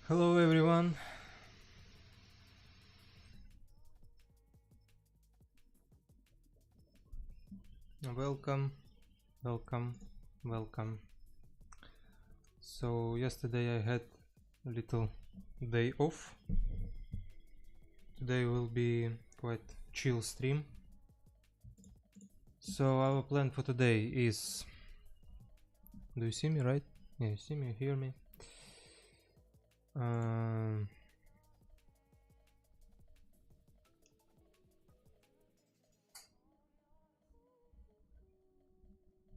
Hello everyone. Welcome, welcome. So yesterday I had a little day off. Today will be quite chill stream. So our plan for today is, do you see me, right? Yeah, you see me, you hear me.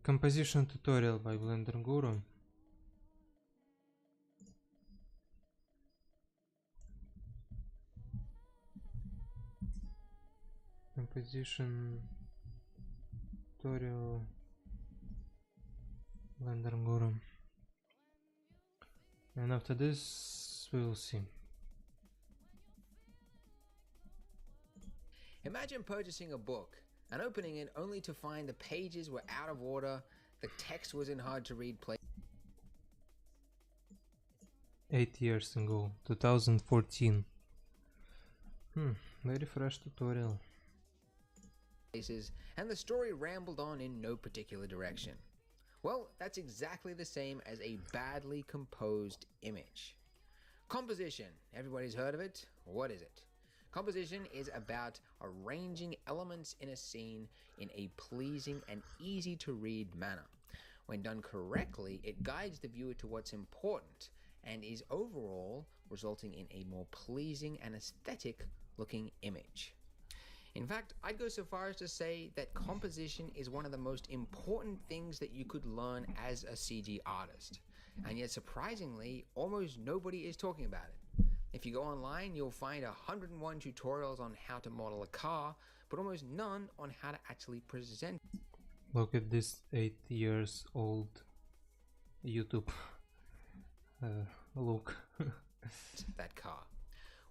Composition tutorial by Blender Guru. Composition tutorial Blender Guru. And after this we'll see. Imagine purchasing a book and opening it only to find the pages were out of order, the text was in hard to read places. 8 years ago, 2014. Very fresh tutorial. And the story rambled on in no particular direction. Well, that's exactly the same as a badly composed image. Composition, everybody's heard of it? What is it? Composition is about arranging elements in a scene in a pleasing and easy to read manner. When done correctly, it guides the viewer to what's important and is overall resulting in a more pleasing and aesthetic looking image. In fact, I'd go so far as to say that composition is one of the most important things that you could learn as a CG artist. And yet surprisingly, almost nobody is talking about it. If you go online, you'll find 101 tutorials on how to model a car, but almost none on how to actually present. Look at this 8 years old YouTube look. that car.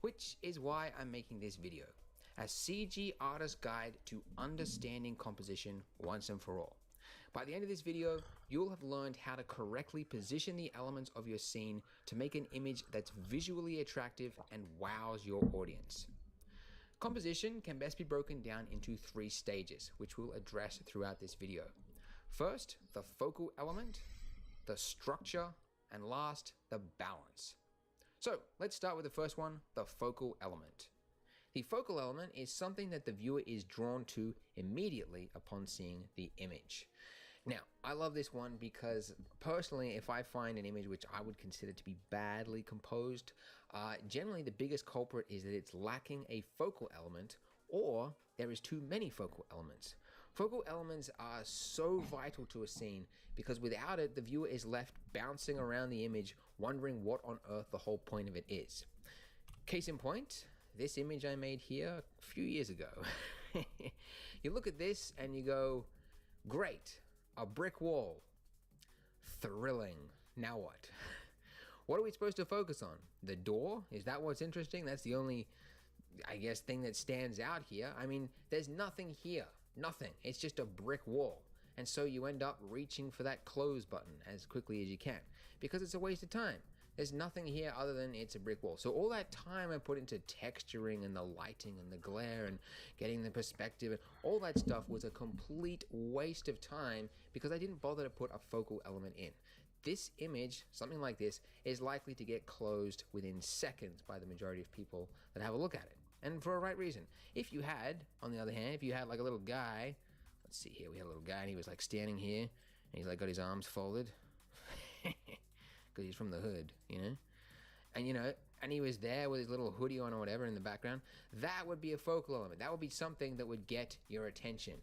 Which is why I'm making this video, a CG artist guide to understanding composition once and for all. By the end of this video, you'll have learned how to correctly position the elements of your scene to make an image that's visually attractive and wows your audience. Composition can best be broken down into 3 stages, which we'll address throughout this video. First, the focal element, the structure, and last, the balance. So let's start with the first one, the focal element. The focal element is something that the viewer is drawn to immediately upon seeing the image. Now, I love this one because personally, if I find an image which I would consider to be badly composed, generally the biggest culprit is that it's lacking a focal element or there is too many focal elements. Focal elements are so vital to a scene because without it, the viewer is left bouncing around the image, wondering what on earth the whole point of it is. Case in point, this image I made here a few years ago. You look at this and you go, great, a brick wall. Thrilling. Now what? What are we supposed to focus on? The door? Is that what's interesting? That's the only, I guess, thing that stands out here. I mean, there's nothing here. Nothing. It's just a brick wall. And so you end up reaching for that close button as quickly as you can because it's a waste of time. There's nothing here other than it's a brick wall. So all that time I put into texturing and the lighting and the glare and getting the perspective and all that stuff was a complete waste of time because I didn't bother to put a focal element in. This image, something like this, is likely to get closed within seconds by the majority of people that have a look at it. And for a right reason. If you had, on the other hand, if you had like a little guy, let's see here, we had a little guy and he was like standing here and he's like got his arms folded. Because he's from the hood, you know? And he was there with his little hoodie on or whatever in the background. That would be a focal element. That would be something that would get your attention.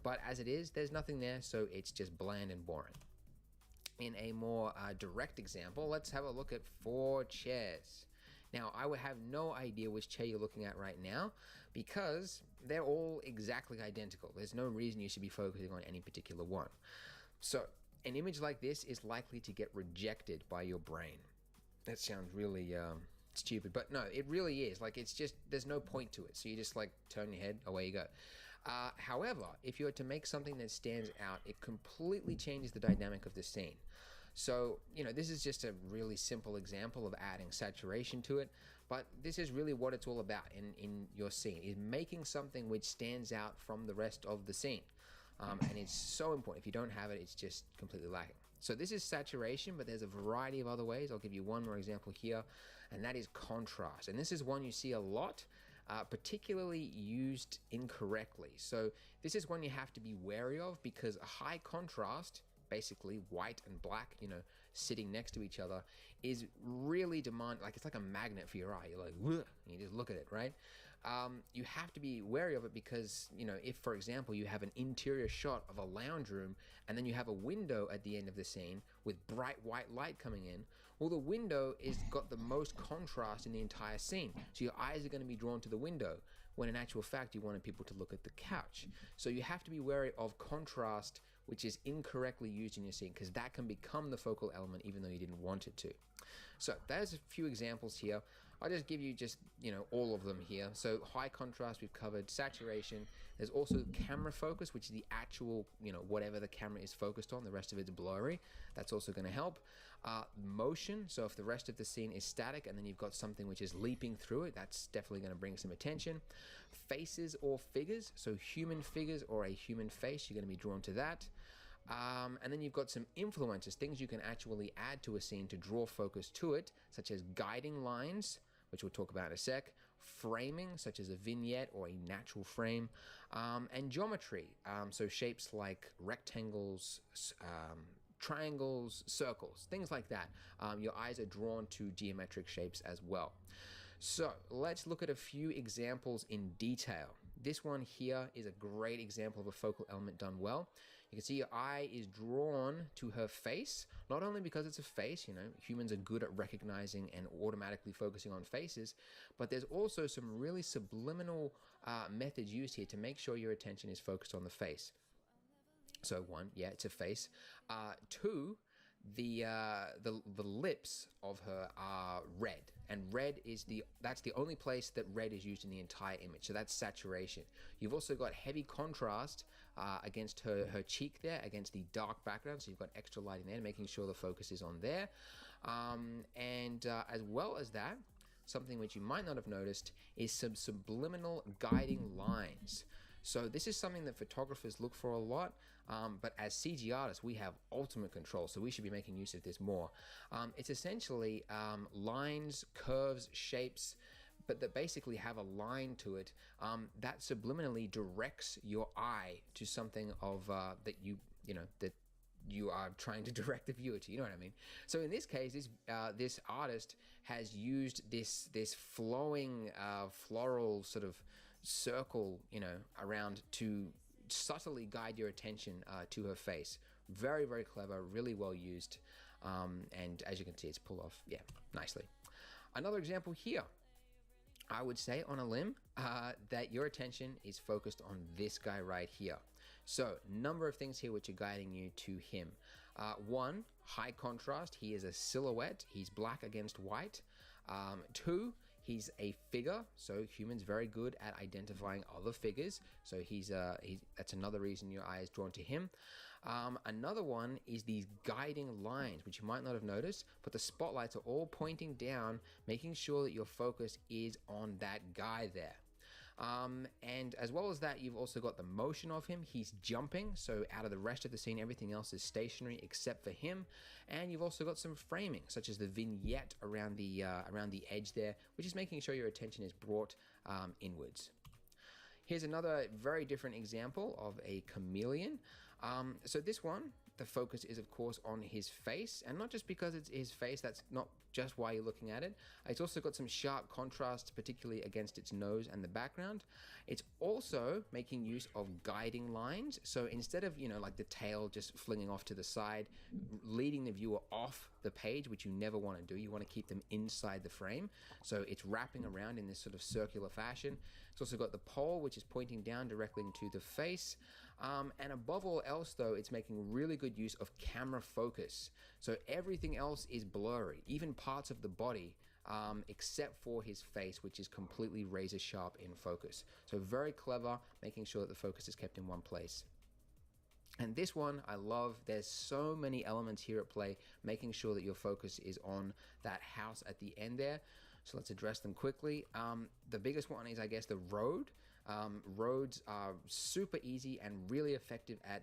But as it is, there's nothing there, so it's just bland and boring. In a more direct example, let's have a look at 4 chairs. Now, I would have no idea which chair you're looking at right now because they're all exactly identical. There's no reason you should be focusing on any particular one. So, an image like this is likely to get rejected by your brain. That sounds really stupid, but no, it really is. Like, it's just, there's no point to it. So you just like turn your head, away you go. However, if you were to make something that stands out, it completely changes the dynamic of the scene. So, this is just a really simple example of adding saturation to it, but this is really what it's all about in your scene, is making something which stands out from the rest of the scene. And it's so important. If you don't have it, it's just completely lacking. So this is saturation, but there's a variety of other ways. I'll give you one more example here, and that is contrast. And this is one you see a lot, particularly used incorrectly. So this is one you have to be wary of, because a high contrast, basically white and black, sitting next to each other, is really like it's like a magnet for your eye. You're like, "Whoa," and you just look at it, right? You have to be wary of it because, if, for example, you have an interior shot of a lounge room and then you have a window at the end of the scene with bright white light coming in, well, the window is got the most contrast in the entire scene. So your eyes are going to be drawn to the window, when in actual fact, you wanted people to look at the couch. So you have to be wary of contrast, which is incorrectly used in your scene, because that can become the focal element even though you didn't want it to. So there's a few examples here. I'll just give you all of them here. So high contrast, we've covered. Saturation. There's also camera focus, which is the actual, whatever the camera is focused on. The rest of it's blurry. That's also going to help. Motion. So if the rest of the scene is static and then you've got something which is leaping through it, that's definitely going to bring some attention. Faces or figures. So human figures or a human face, you're going to be drawn to that. And then you've got some influencers, things you can actually add to a scene to draw focus to it, such as guiding lines, which we'll talk about in a sec, framing, such as a vignette or a natural frame, and geometry, so shapes like rectangles, triangles, circles, things like that. Your eyes are drawn to geometric shapes as well. So let's look at a few examples in detail. This one here is a great example of a focal element done well. You can see your eye is drawn to her face, not only because it's a face, humans are good at recognizing and automatically focusing on faces, but there's also some really subliminal methods used here to make sure your attention is focused on the face. So one, yeah, it's a face. Two, the lips of her are red, and red is that's the only place that red is used in the entire image, so that's saturation. You've also got heavy contrast against her cheek there, against the dark background, so you've got extra lighting there, making sure the focus is on there. And as well as that, something which you might not have noticed is some subliminal guiding lines. So this is something that photographers look for a lot, but as CG artists, we have ultimate control, so we should be making use of this more. It's essentially lines, curves, shapes, but that basically have a line to it that subliminally directs your eye to something of that you are trying to direct the viewer to, you know what I mean? So in this case, this artist has used this flowing floral sort of circle, around to subtly guide your attention to her face. Very, very clever, really well used. And as you can see, it's pulled off, nicely. Another example here, I would say on a limb that your attention is focused on this guy right here. So, number of things here which are guiding you to him. One, high contrast. He is a silhouette. He's black against white. Two, he's a figure. So humans very good at identifying other figures. So that's another reason your eye is drawn to him. Another one is these guiding lines, which you might not have noticed, but the spotlights are all pointing down, making sure that your focus is on that guy there. And as well as that, you've also got the motion of him. He's jumping, so out of the rest of the scene, everything else is stationary except for him. And you've also got some framing, such as the vignette around the edge there, which is making sure your attention is brought inwards. Here's another very different example of a chameleon. So this one, the focus is of course on his face, and not just because it's his face, that's not just why you're looking at it. It's also got some sharp contrast, particularly against its nose and the background. It's also making use of guiding lines. So instead of, like the tail just flinging off to the side, leading the viewer off the page, which you never want to do, you want to keep them inside the frame. So it's wrapping around in this sort of circular fashion. It's also got the pole, which is pointing down directly into the face. And above all else, though, it's making really good use of camera focus. So everything else is blurry, even parts of the body, except for his face, which is completely razor sharp in focus. So very clever, making sure that the focus is kept in one place. And this one I love. There's so many elements here at play, making sure that your focus is on that house at the end there. So let's address them quickly. The biggest one is, I guess, the road. Roads are super easy and really effective at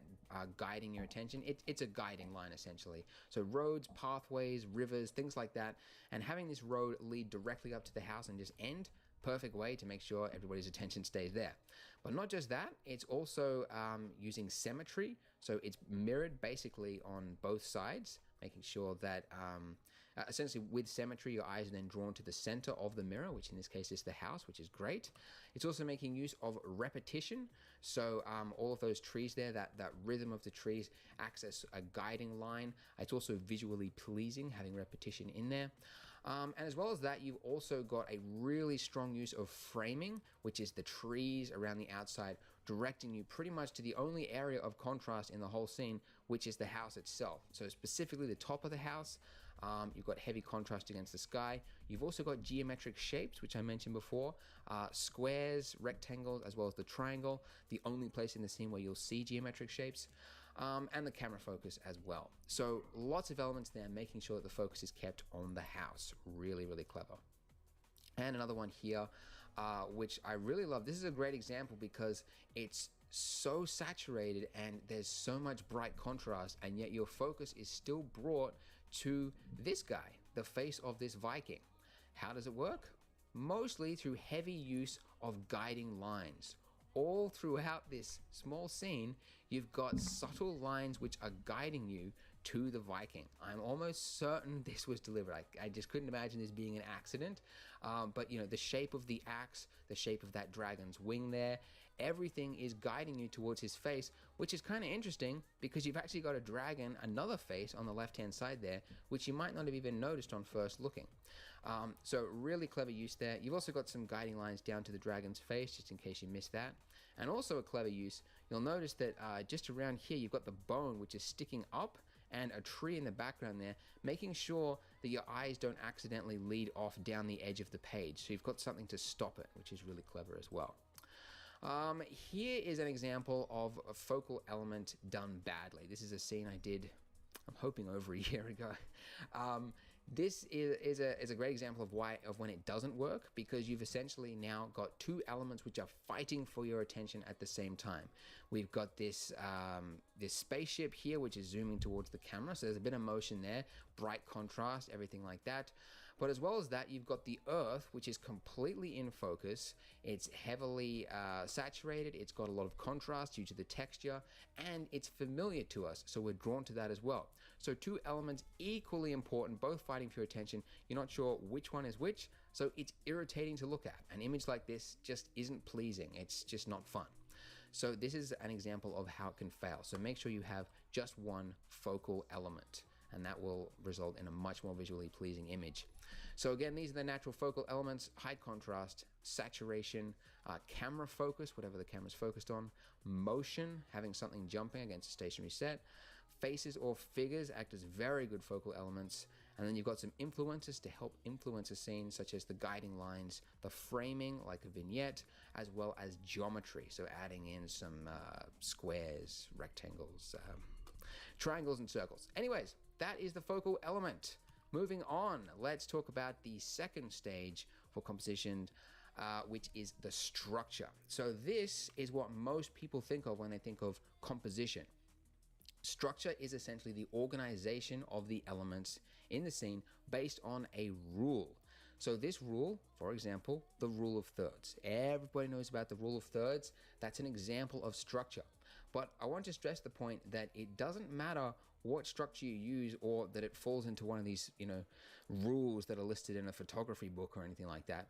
guiding your attention. It's a guiding line, essentially. So roads, pathways, rivers, things like that. And having this road lead directly up to the house and just end, perfect way to make sure everybody's attention stays there. But not just that, it's also using symmetry. So it's mirrored basically on both sides, making sure that essentially with symmetry, your eyes are then drawn to the center of the mirror, which in this case is the house, which is great. It's also making use of repetition. So all of those trees there, that rhythm of the trees acts as a guiding line. It's also visually pleasing, having repetition in there. And as well as that, you've also got a really strong use of framing, which is the trees around the outside, directing you pretty much to the only area of contrast in the whole scene, which is the house itself. So specifically the top of the house, you've got heavy contrast against the sky. You've also got geometric shapes, which I mentioned before, squares, rectangles, as well as the triangle, the only place in the scene where you'll see geometric shapes. And the camera focus as well. So lots of elements there, making sure that the focus is kept on the house. Really, really clever. And another one here, which I really love. This is a great example because it's so saturated and there's so much bright contrast, and yet your focus is still brought to this guy, the face of this Viking. How does it work? Mostly through heavy use of guiding lines. All throughout this small scene, you've got subtle lines which are guiding you to the Viking. I'm almost certain this was deliberate. I just couldn't imagine this being an accident. But you know, the shape of the axe, the shape of that dragon's wing there, everything is guiding you towards his face, which is kind of interesting because you've actually got a dragon, another face on the left-hand side there, which you might not have even noticed on first looking. So really clever use there. You've also got some guiding lines down to the dragon's face, just in case you missed that. And also a clever use, you'll notice that just around here, you've got the bone, which is sticking up, and a tree in the background there, making sure that your eyes don't accidentally lead off down the edge of the page. So you've got something to stop it, which is really clever as well. Here is an example of a focal element done badly. This is a scene I did, I'm hoping, over a year ago. This is a great example of when it doesn't work, because you've essentially now got two elements which are fighting for your attention at the same time. We've got this this spaceship here which is zooming towards the camera, so there's a bit of motion there, bright contrast, everything like that. But as well as that, you've got the Earth, which is completely in focus. It's heavily saturated. It's got a lot of contrast due to the texture, and it's familiar to us, so we're drawn to that as well. So two elements equally important, both fighting for your attention. You're not sure which one is which, so it's irritating to look at. An image like this just isn't pleasing. It's just not fun. So this is an example of how it can fail. So make sure you have just one focal element, and that will result in a much more visually pleasing image. So again, these are the natural focal elements: high contrast, saturation, camera focus, whatever the camera's focused on, motion, having something jumping against a stationary set, faces or figures act as very good focal elements, and then you've got some influences to help influence a scene, such as the guiding lines, the framing, like a vignette, as well as geometry, so adding in some squares, rectangles, triangles, and circles. Anyways, that is the focal element. Moving on, let's talk about the second stage for composition, which is the structure. So this is what most people think of when they think of composition. Structure is essentially the organization of the elements in the scene based on a rule. So this rule, for example, the rule of thirds. Everybody knows about the rule of thirds. That's an example of structure. But I want to stress the point that it doesn't matter what structure you use, or that it falls into one of these, rules that are listed in a photography book or anything like that.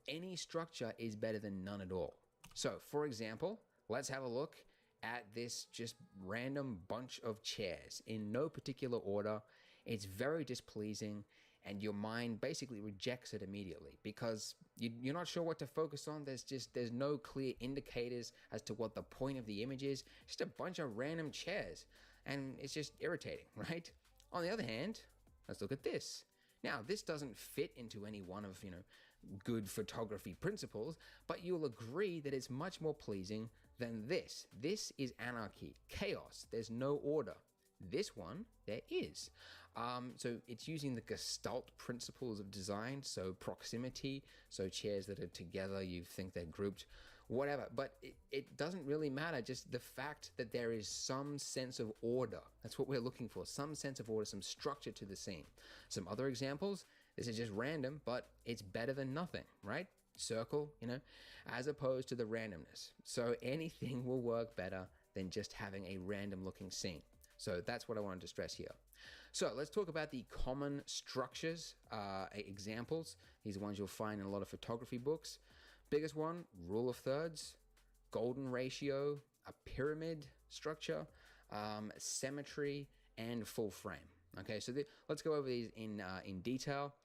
Any structure is better than none at all. So, for example, let's have a look at this just random bunch of chairs in no particular order. It's very displeasing, and your mind basically rejects it immediately because you're not sure what to focus on. There's no clear indicators as to what the point of the image is. Just a bunch of random chairs, and it's just irritating, right? On the other hand, let's look at this. Now, this doesn't fit into any one of, good photography principles, but you'll agree that it's much more pleasing than this. This is anarchy, chaos. There's no order. This one, there is. So it's using the Gestalt principles of design, so proximity, so chairs that are together, you think they're grouped, whatever. But it doesn't really matter, just the fact that there is some sense of order. That's what we're looking for, some sense of order, some structure to the scene. Some other examples, this is just random, but it's better than nothing, right? Circle, as opposed to the randomness. So anything will work better than just having a random looking scene. So that's what I wanted to stress here. So let's talk about the common structures, examples. These are ones you'll find in a lot of photography books. Biggest one, rule of thirds, golden ratio, a pyramid structure, symmetry, and full frame. Okay, so let's go over these in detail.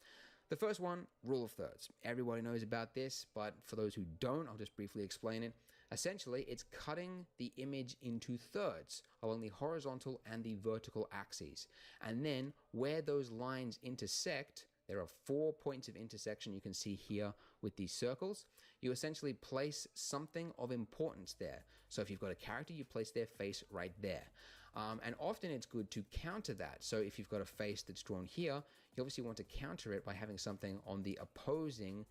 The first one, rule of thirds. Everybody knows about this, but for those who don't, I'll just briefly explain it. Essentially, it's cutting the image into thirds along the horizontal and the vertical axes. And then where those lines intersect, there are 4 points of intersection you can see here with these circles. You essentially place something of importance there. So if you've got a character, you place their face right there. And often it's good to counter that. So if you've got a face that's drawn here, you obviously want to counter it by having something on the opposing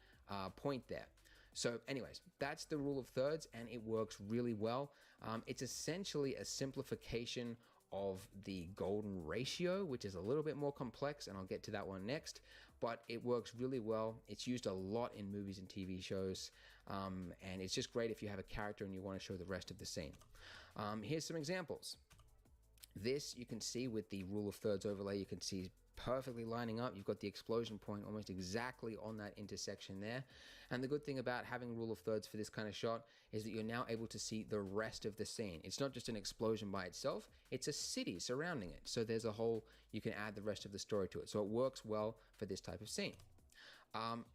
point there. So anyways, that's the rule of thirds, and it works really well. It's essentially a simplification of the golden ratio, which is a little bit more complex, and I'll get to that one next, but it works really well. It's used a lot in movies and TV shows, and it's just great if you have a character and you want to show the rest of the scene. Here's some examples. This you can see with the rule of thirds overlay, you can see perfectly lining up. You've got the explosion point almost exactly on that intersection there. And the good thing about having rule of thirds for this kind of shot is that you're now able to see the rest of the scene. It's not just an explosion by itself, it's a city surrounding it. So there's a whole, you can add the rest of the story to it. So it works well for this type of scene.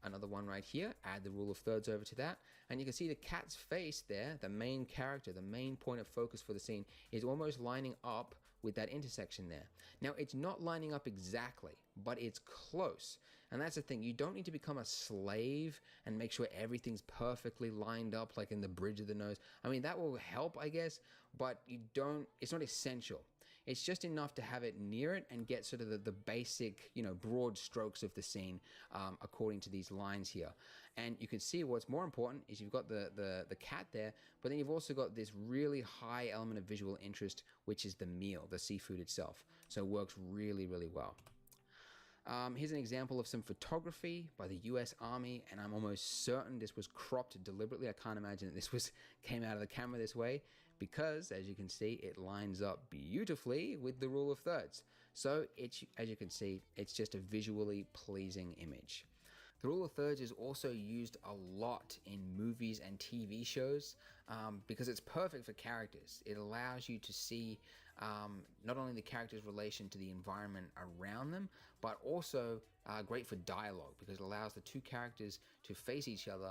Another one right here, add the rule of thirds over to that, and you can see the cat's face there, the main character, the main point of focus for the scene, is almost lining up with that intersection there. Now, it's not lining up exactly, but it's close. And that's the thing, you don't need to become a slave and make sure everything's perfectly lined up like in the bridge of the nose. I mean, that will help, I guess, but it's not essential. It's just enough to have it near it and get sort of the basic, broad strokes of the scene according to these lines here. And you can see what's more important is you've got the cat there, but then you've also got this really high element of visual interest, which is the meal, the seafood itself. So it works really, really well. Here's an example of some photography by the US Army, and I'm almost certain this was cropped deliberately. I can't imagine that this came out of the camera this way, because as you can see, it lines up beautifully with the rule of thirds. So as you can see, it's just a visually pleasing image. The rule of thirds is also used a lot in movies and TV shows because it's perfect for characters. It allows you to see not only the character's relation to the environment around them, but also great for dialogue because it allows the two characters to face each other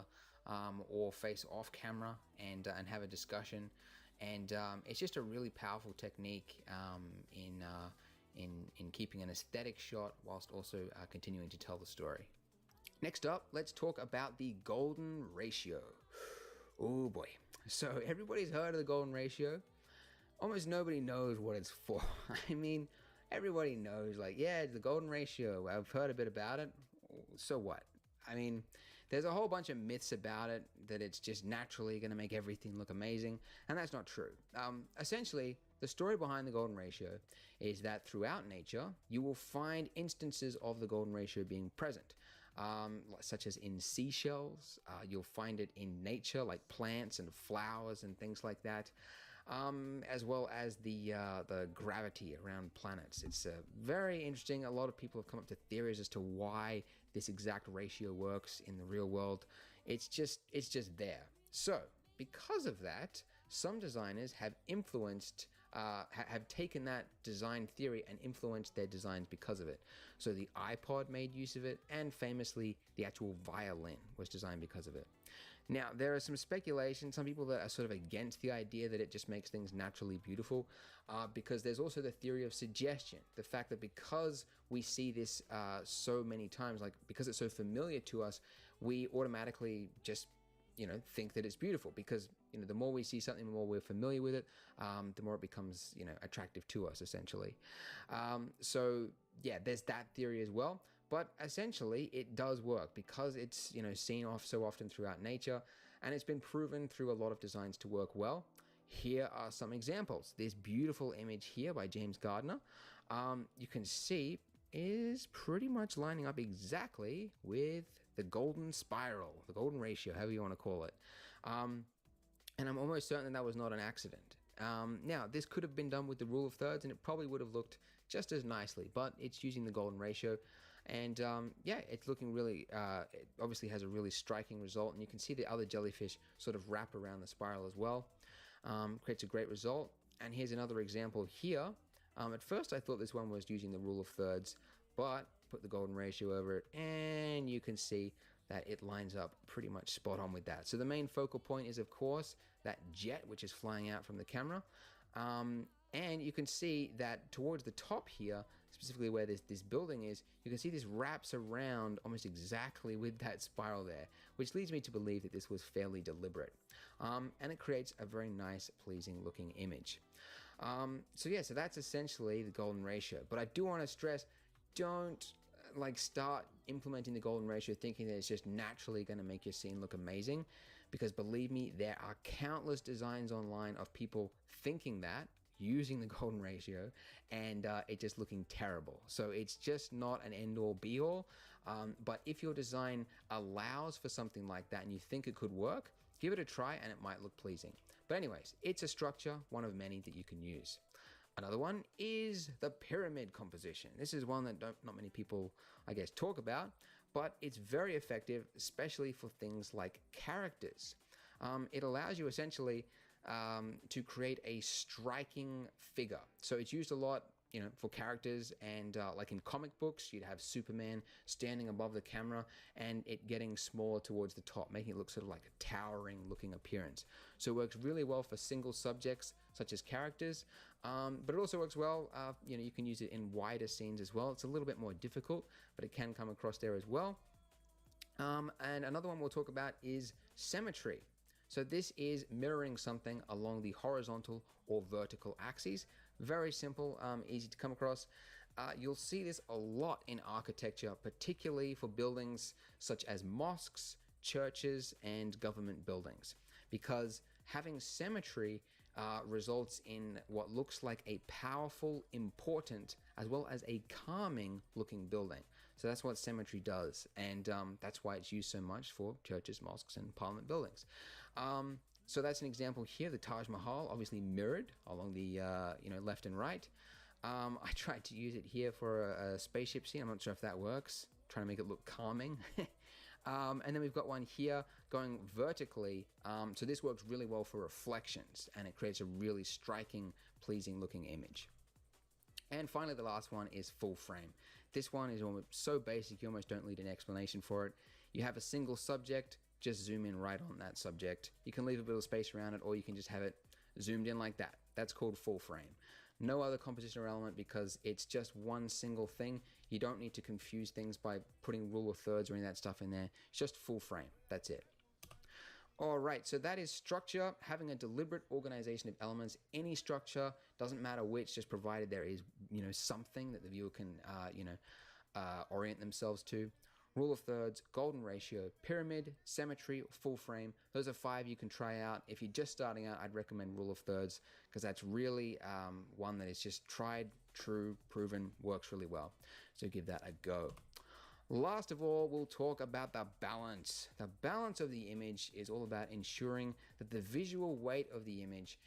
or face off camera and have a discussion. And it's just a really powerful technique in keeping an aesthetic shot whilst also continuing to tell the story. Next up, let's talk about the golden ratio. Oh boy. So everybody's heard of the golden ratio. Almost nobody knows what it's for. I mean, everybody knows, like, yeah, it's the golden ratio. I've heard a bit about it. So what? I mean, there's a whole bunch of myths about it, that it's just naturally going to make everything look amazing, and that's not true. Essentially, the story behind the golden ratio is that throughout nature, you will find instances of the golden ratio being present, such as in seashells. You'll find it in nature, like plants and flowers and things like that, as well as the gravity around planets. It's very interesting. A lot of people have come up to theories as to why this exact ratio works in the real world. It's just there. So because of that, some designers have influenced, have taken that design theory and influenced their designs because of it. So the iPod made use of it, and famously the actual violin was designed because of it. Now, there are some speculation, some people that are sort of against the idea that it just makes things naturally beautiful, because there's also the theory of suggestion. The fact that because we see this so many times, like because it's so familiar to us, we automatically just, think that it's beautiful because, the more we see something, the more we're familiar with it, the more it becomes, attractive to us, essentially. So yeah, there's that theory as well. But essentially, it does work because it's, seen off so often throughout nature, and it's been proven through a lot of designs to work well. Here are some examples. This beautiful image here by James Gardner, you can see is pretty much lining up exactly with the golden spiral, the golden ratio, however you want to call it. And I'm almost certain that was not an accident. Now, this could have been done with the rule of thirds, and it probably would have looked just as nicely, but it's using the golden ratio. And yeah, it's looking really, it obviously has a really striking result, and you can see the other jellyfish sort of wrap around the spiral as well. Creates a great result. And here's another example here. At first I thought this one was using the rule of thirds, but put the golden ratio over it, and you can see that it lines up pretty much spot on with that. So the main focal point is, of course, that jet which is flying out from the camera. And you can see that towards the top here, specifically where this building is, you can see this wraps around almost exactly with that spiral there, which leads me to believe that this was fairly deliberate. And it creates a very nice, pleasing looking image. So yeah, so that's essentially the golden ratio. But I do want to stress, don't start implementing the golden ratio thinking that it's just naturally going to make your scene look amazing, because believe me, there are countless designs online of people thinking that, using the golden ratio, and it just looking terrible. So it's just not an end-all be-all, but if your design allows for something like that and you think it could work, give it a try and it might look pleasing. But anyways, it's a structure, one of many that you can use. Another one is the pyramid composition. This is one that not many people, I guess, talk about, but it's very effective, especially for things like characters. It allows you essentially to create a striking figure. So it's used a lot, for characters, and like in comic books, you'd have Superman standing above the camera and it getting smaller towards the top, making it look sort of like a towering looking appearance. So it works really well for single subjects such as characters, but it also works well, you can use it in wider scenes as well. It's a little bit more difficult, but it can come across there as well. And another one we'll talk about is symmetry. So this is mirroring something along the horizontal or vertical axes. Very simple, easy to come across. You'll see this a lot in architecture, particularly for buildings such as mosques, churches, and government buildings, because having symmetry results in what looks like a powerful, important, as well as a calming looking building. So that's what symmetry does, and that's why it's used so much for churches, mosques, and parliament buildings. So that's an example here, the Taj Mahal, obviously mirrored along the left and right. I tried to use it here for a spaceship scene. I'm not sure if that works. Trying to make it look calming. And then we've got one here going vertically. So this works really well for reflections, and it creates a really striking, pleasing looking image. And finally, the last one is full frame. This one is almost so basic, you almost don't need an explanation for it. You have a single subject, just zoom in right on that subject. You can leave a bit of space around it, or you can just have it zoomed in like that. That's called full frame. No other composition or element, because it's just one single thing. You don't need to confuse things by putting rule of thirds or any of that stuff in there. It's just full frame. That's it. All right, so that is structure, having a deliberate organization of elements. Any structure, doesn't matter which, just provided there is, something that the viewer can, orient themselves to. Rule of thirds, golden ratio, pyramid, symmetry, full frame. Those are 5 you can try out. If you're just starting out, I'd recommend rule of thirds, because that's really one that is just tried, true, proven, works really well. So give that a go. Last of all, we'll talk about the balance. The balance of the image is all about ensuring that the visual weight of the image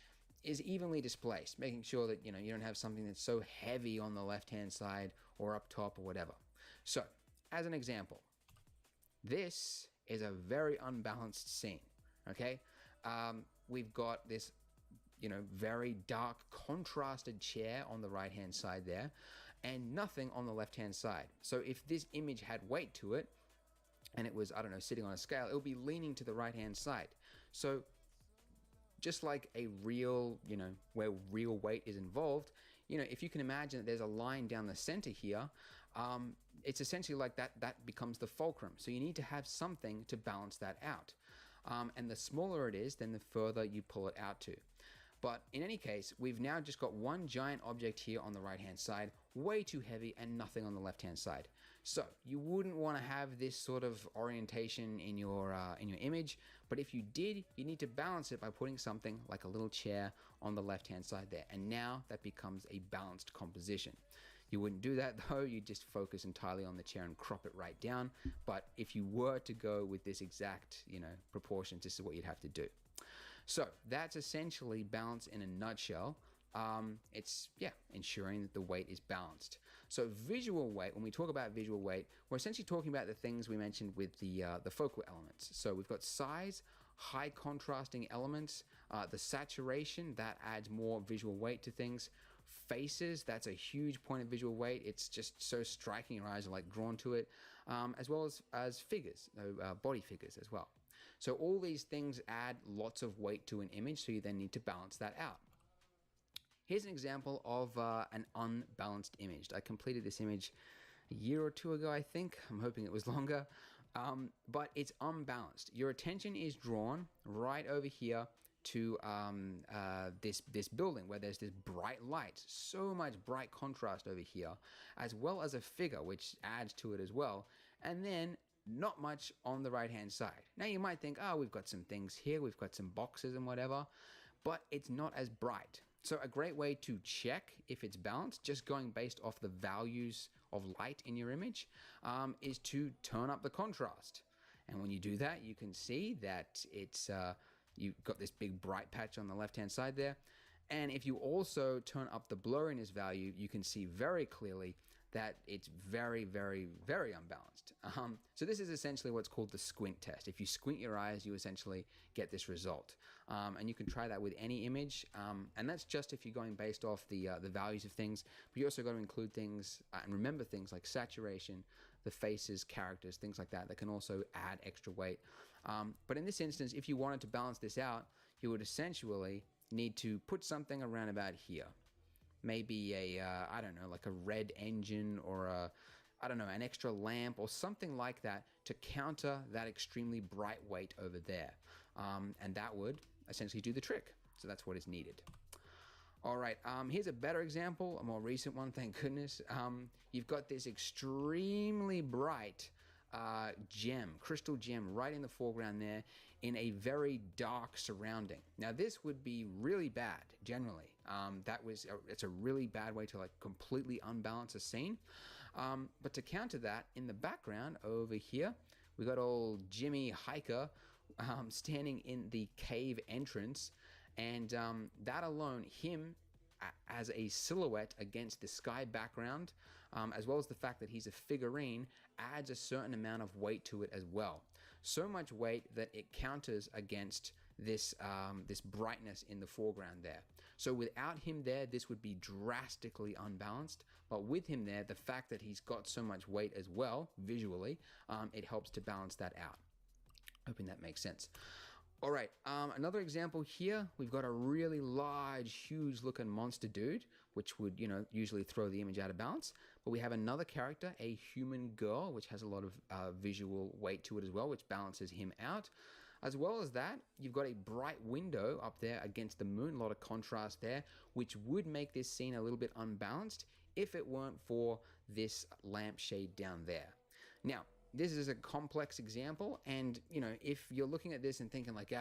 is evenly displaced, making sure that you don't have something that's so heavy on the left-hand side or up top or whatever. So, as an example, this is a very unbalanced scene, okay? We've got this, very dark contrasted chair on the right-hand side there, and nothing on the left-hand side. So if this image had weight to it, and it was, sitting on a scale, it would be leaning to the right-hand side. So just like a real, where real weight is involved, if you can imagine that there's a line down the center here, it's essentially like that becomes the fulcrum. So you need to have something to balance that out. And the smaller it is, then the further you pull it out to. But in any case, we've now just got one giant object here on the right-hand side, way too heavy, and nothing on the left-hand side. So you wouldn't want to have this sort of orientation in your image, but if you did, you need to balance it by putting something like a little chair on the left-hand side there, and now that becomes a balanced composition. You wouldn't do that though, you just focus entirely on the chair and crop it right down. But if you were to go with this exact, proportions, this is what you'd have to do. So that's essentially balance in a nutshell. It's ensuring that the weight is balanced. So visual weight, when we talk about visual weight, we're essentially talking about the things we mentioned with the focal elements. So we've got size, high contrasting elements, the saturation, that adds more visual weight to things. Faces, that's a huge point of visual weight. It's just so striking, your eyes are like drawn to it, as well as figures, body figures as well. So all these things add lots of weight to an image, so you then need to balance that out. Here's an example of an unbalanced image. I completed this image a year or two ago, I think. I'm hoping it was longer, but it's unbalanced. Your attention is drawn right over here to this building where there's this bright light, so much bright contrast over here, as well as a figure which adds to it as well, and then not much on the right hand side. Now you might think, oh, we've got some things here, we've got some boxes and whatever, but it's not as bright. So a great way to check if it's balanced, just going based off the values of light in your image, is to turn up the contrast. And when you do that, you can see that it's you've got this big bright patch on the left-hand side there. And if you also turn up the blurriness value, you can see very clearly that it's very, very, very unbalanced. So this is essentially what's called the squint test. If you squint your eyes, you essentially get this result. And you can try that with any image. And that's just if you're going based off the values of things. But you also got to include things and remember things like saturation, the faces, characters, things like that can also add extra weight. But in this instance, if you wanted to balance this out, you would essentially need to put something around about here. Maybe I don't know, like a red engine or an extra lamp or something like that to counter that extremely bright weight over there. And that would essentially do the trick. So that's what is needed. All right, here's a better example, a more recent one, thank goodness. You've got this extremely bright crystal gem right in the foreground there in a very dark surrounding. Now this would be really bad generally. It's a really bad way to like completely unbalance a scene. But to counter that, in the background over here, we got old Jimmy Hiker standing in the cave entrance, and that alone, him as a silhouette against the sky background, as well as the fact that he's a figurine, adds a certain amount of weight to it as well. So much weight that it counters against this brightness in the foreground there. So without him there, this would be drastically unbalanced. But with him there, the fact that he's got so much weight as well, visually, it helps to balance that out. Hoping that makes sense. All right, another example here, we've got a really large, huge looking monster dude, which would, usually throw the image out of balance. But we have another character, a human girl, which has a lot of visual weight to it as well, which balances him out. As well as that, you've got a bright window up there against the moon, a lot of contrast there, which would make this scene a little bit unbalanced if it weren't for this lampshade down there. Now, this is a complex example, and if you're looking at this and thinking like,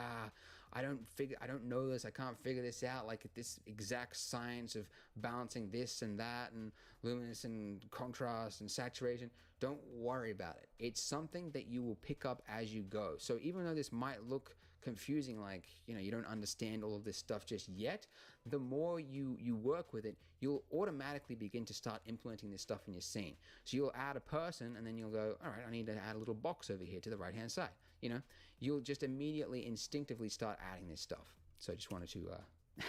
I don't know this, I can't figure this out, like this exact science of balancing this and that and luminance and contrast and saturation, don't worry about it. It's something that you will pick up as you go. So even though this might look confusing, like you don't understand all of this stuff just yet, the more you work with it, you'll automatically begin to start implementing this stuff in your scene. So you'll add a person, and then you'll go, all right, I need to add a little box over here to the right hand side. You'll just immediately instinctively start adding this stuff. So I just wanted to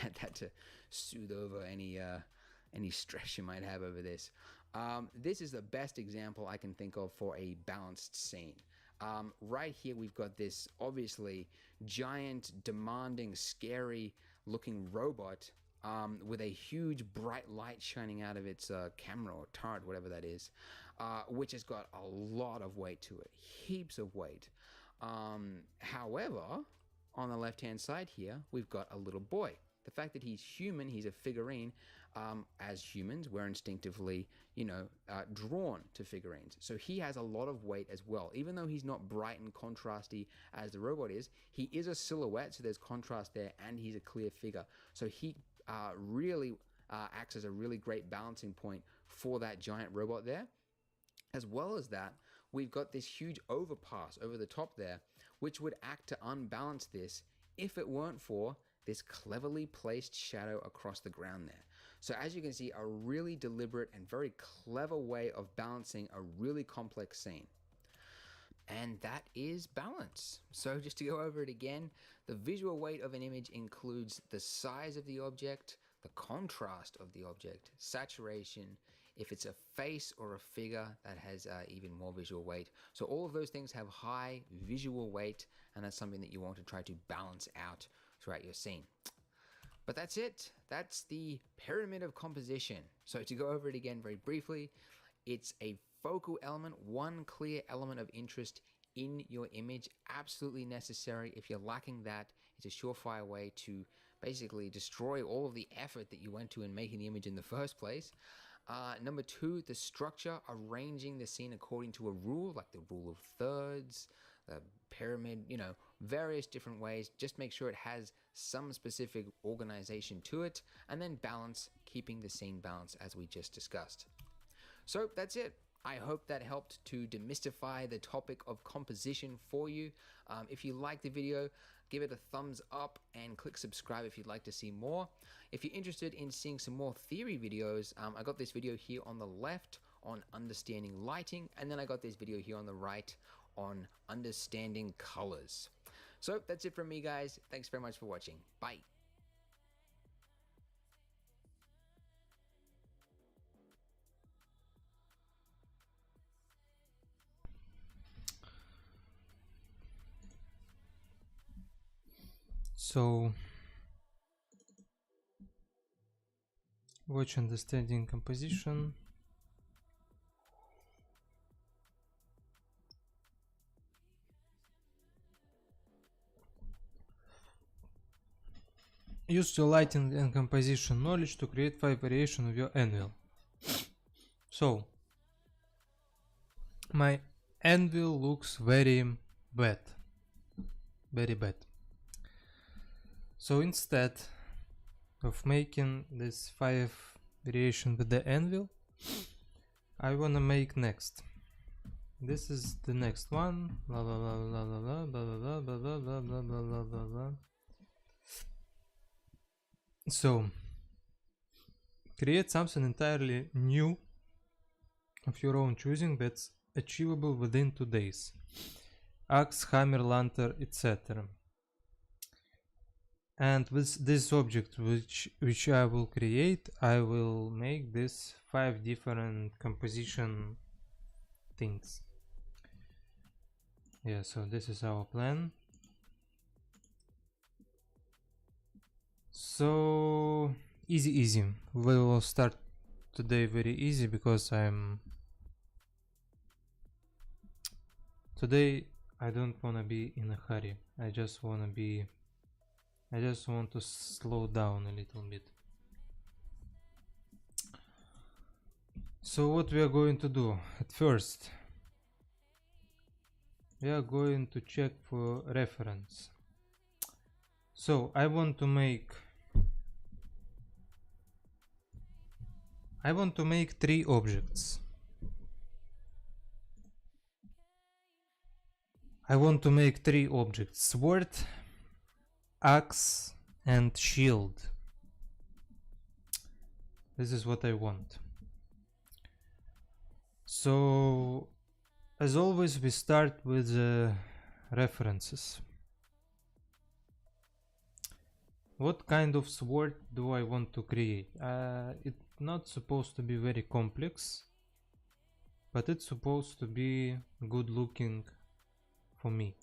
add that to soothe over any stress you might have over this. This is the best example I can think of for a balanced scene. Right here, we've got this obviously giant, demanding, scary looking robot with a huge bright light shining out of its camera or turret, whatever that is, which has got a lot of weight to it, heaps of weight. However, on the left hand side here, we've got a little boy. The fact that he's human, he's a figurine. As humans, we're instinctively, drawn to figurines. So he has a lot of weight as well. Even though he's not bright and contrasty as the robot is, he is a silhouette, so there's contrast there, and he's a clear figure. So he really acts as a really great balancing point for that giant robot there. As well as that, we've got this huge overpass over the top there, which would act to unbalance this if it weren't for this cleverly placed shadow across the ground there. So as you can see, a really deliberate and very clever way of balancing a really complex scene. And that is balance. So just to go over it again, the visual weight of an image includes the size of the object, the contrast of the object, saturation, if it's a face or a figure, that has even more visual weight. So all of those things have high visual weight, and that's something that you want to try to balance out throughout your scene. But that's it. That's the pyramid of composition. So to go over it again very briefly, it's a focal element, one clear element of interest in your image, absolutely necessary. If you're lacking that, it's a surefire way to basically destroy all of the effort that you went to in making the image in the first place. Number two, the structure, arranging the scene according to a rule, like the rule of thirds, the pyramid, various different ways. Just make sure it has some specific organization to it, and then balance, keeping the scene balanced as we just discussed. So that's it. I hope that helped to demystify the topic of composition for you. If you like the video, give it a thumbs up and click subscribe if you'd like to see more. If you're interested in seeing some more theory videos, I got this video here on the left on understanding lighting, and then I got this video here on the right on understanding colors. So that's it from me, guys. Thanks very much for watching. Bye. So watch understanding composition. Use your lighting and composition knowledge to create 5 variations of your anvil. So my anvil looks very bad. Very bad. So instead of making this 5 variation with the anvil, I wanna make next. This is the next one. Blah blah blah blah blah blah blah blah blah blah blah blah blah blah blah. So create something entirely new of your own choosing that's achievable within 2 days. Axe, hammer, lantern, etc. And with this object which I will create, I will make this 5 different composition things. Yeah, so this is our plan. So easy. We will start today very easy because today I don't wanna be in a hurry. I just want to slow down a little bit. So what we are going to do at first, we are going to check for reference. So I want to make 3 objects. I want to make 3 objects: sword, axe, and shield. This is what I want. So as always, we start with the references. What kind of sword do I want to create? It's not supposed to be very complex, but it's supposed to be good looking for me.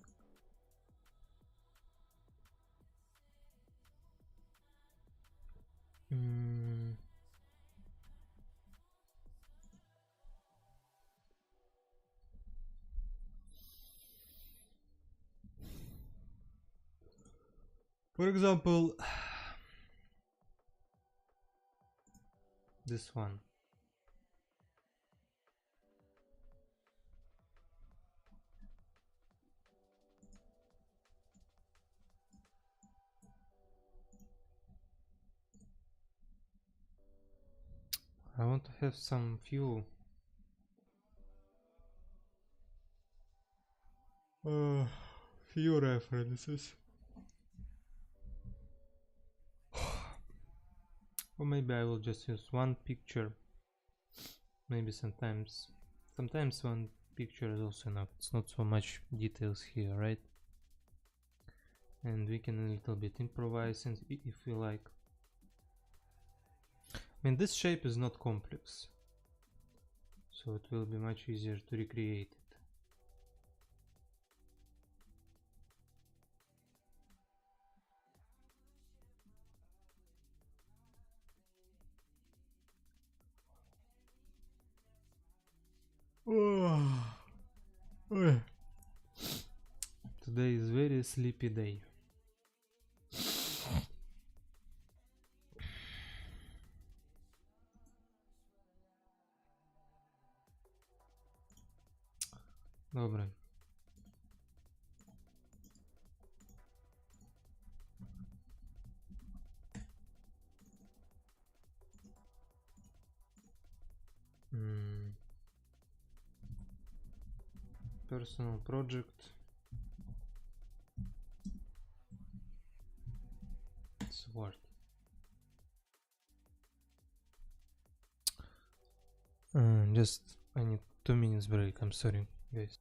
For example, this one. I want to have some few few references. Or maybe I will just use one picture. Maybe sometimes one picture is also enough. It's not so much details here, right? And we can a little bit improvise if we like. I mean, this shape is not complex, so it will be much easier to recreate it. Today is very sleepy day. Добре. Personal project. Sword. Just I need 2 minutes break. I'm sorry, guys.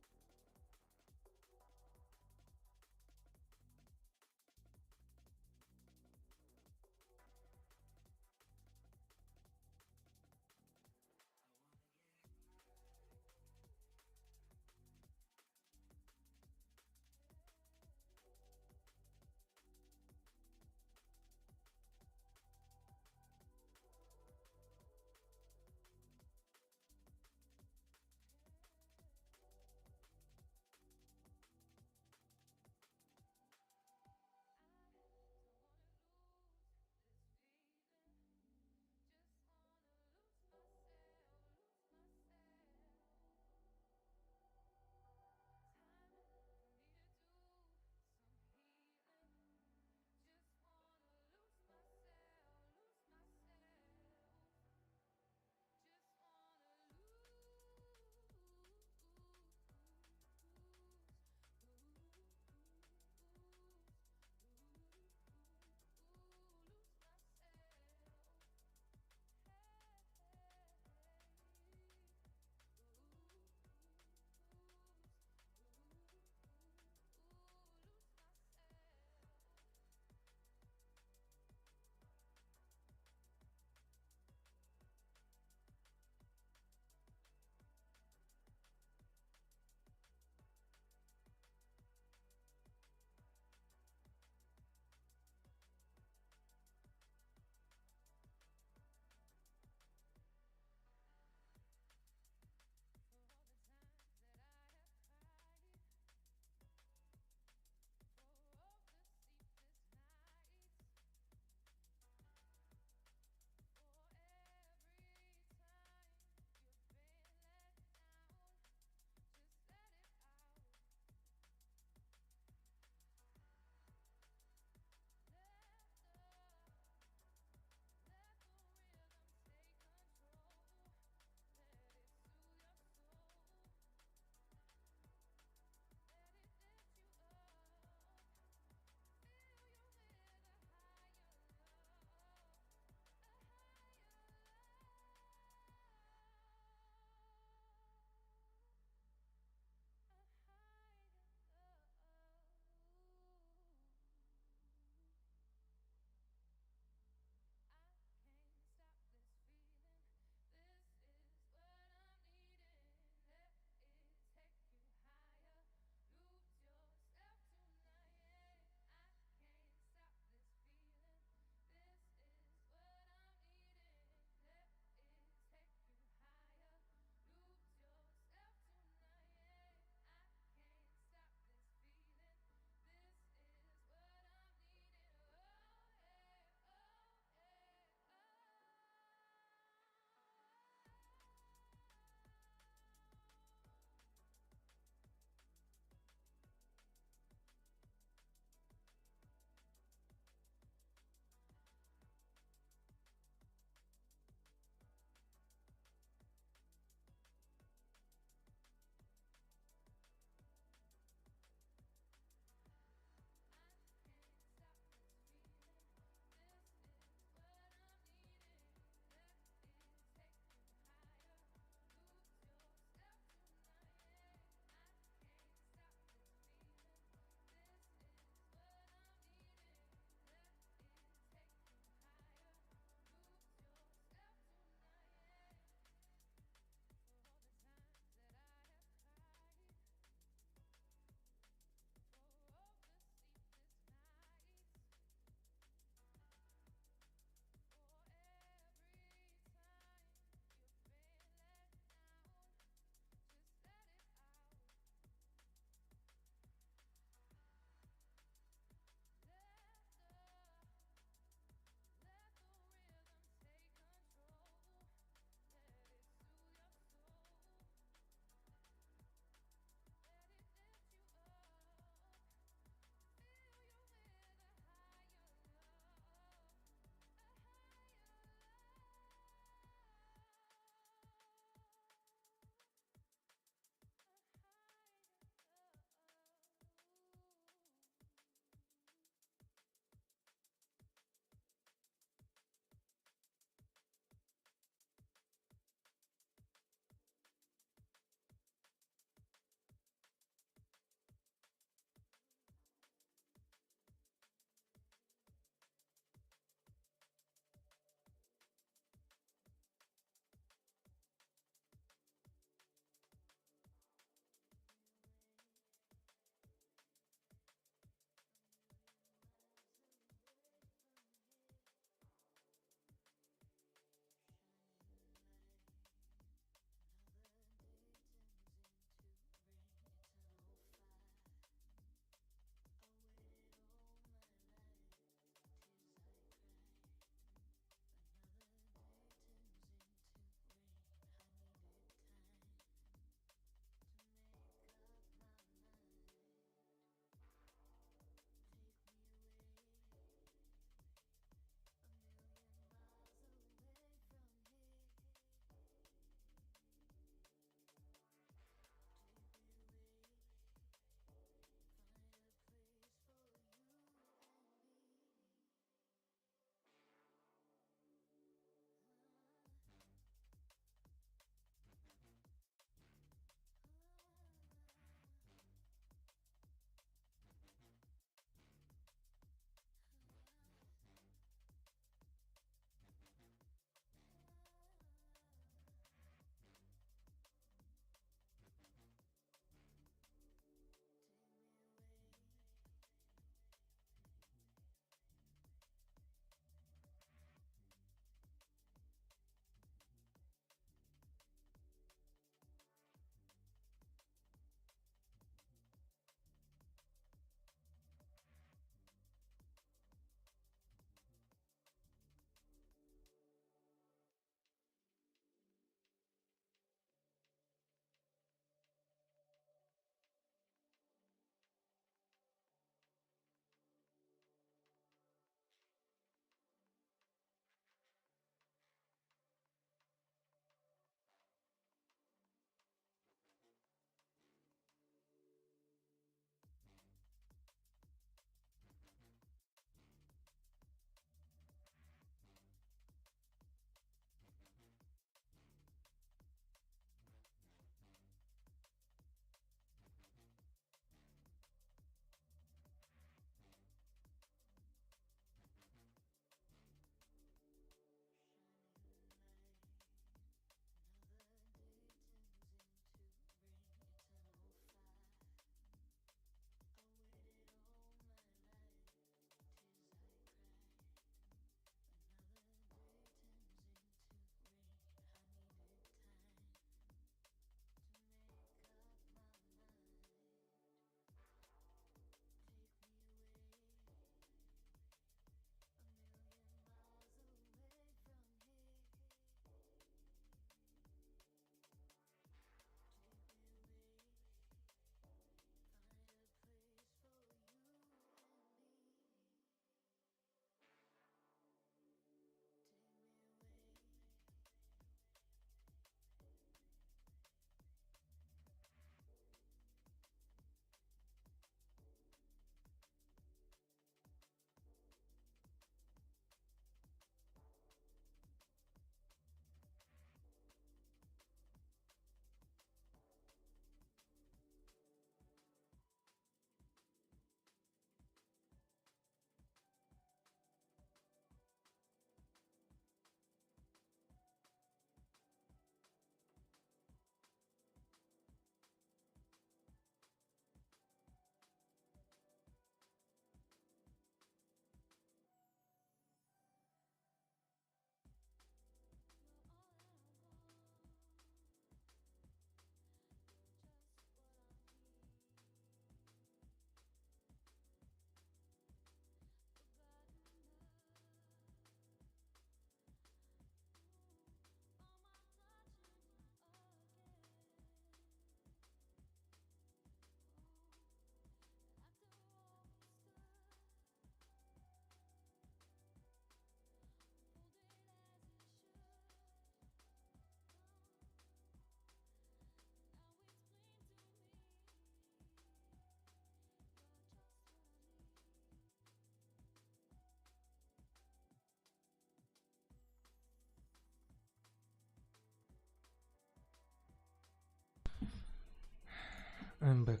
I'm back.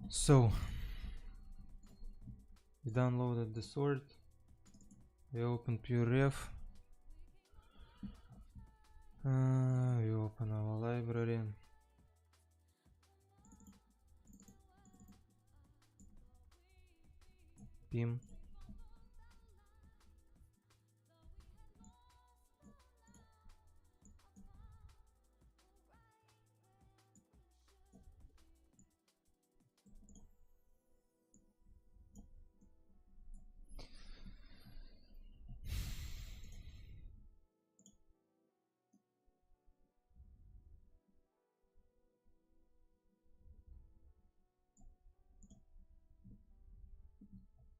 So we downloaded the sword, we open PureRef, we open our library, PIM,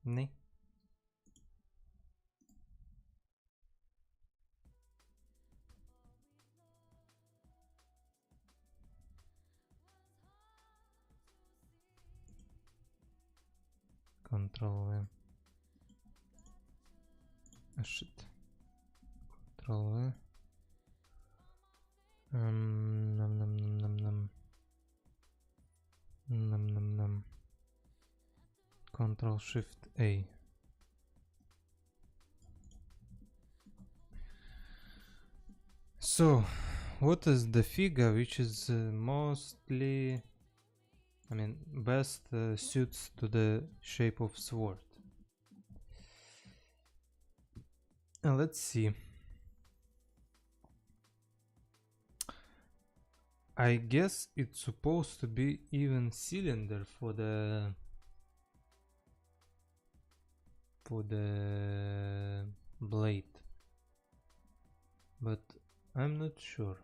nee. Control V. Ah, shit. Control V. Num num num num num. Num num num. Control Shift A. So, what is the figure which is mostly, I mean, best suits to the shape of sword? Let's see. I guess it's supposed to be even cylinder for the blade, but I'm not sure.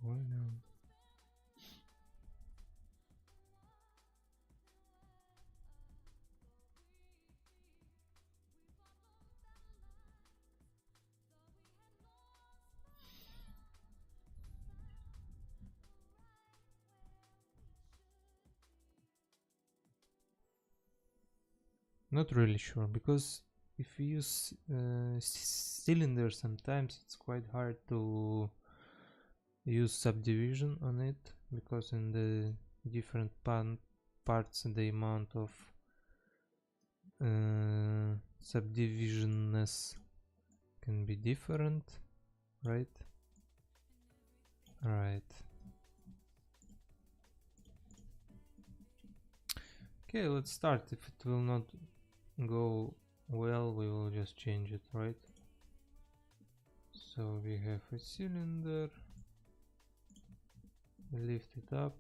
Why now? Not really sure, because if you use cylinder, sometimes it's quite hard to use subdivision on it, because in the different parts the amount of subdivisionness can be different, right? Right. Okay, let's start. If it will not go well, we will just change it, right? So we have a cylinder, lift it up.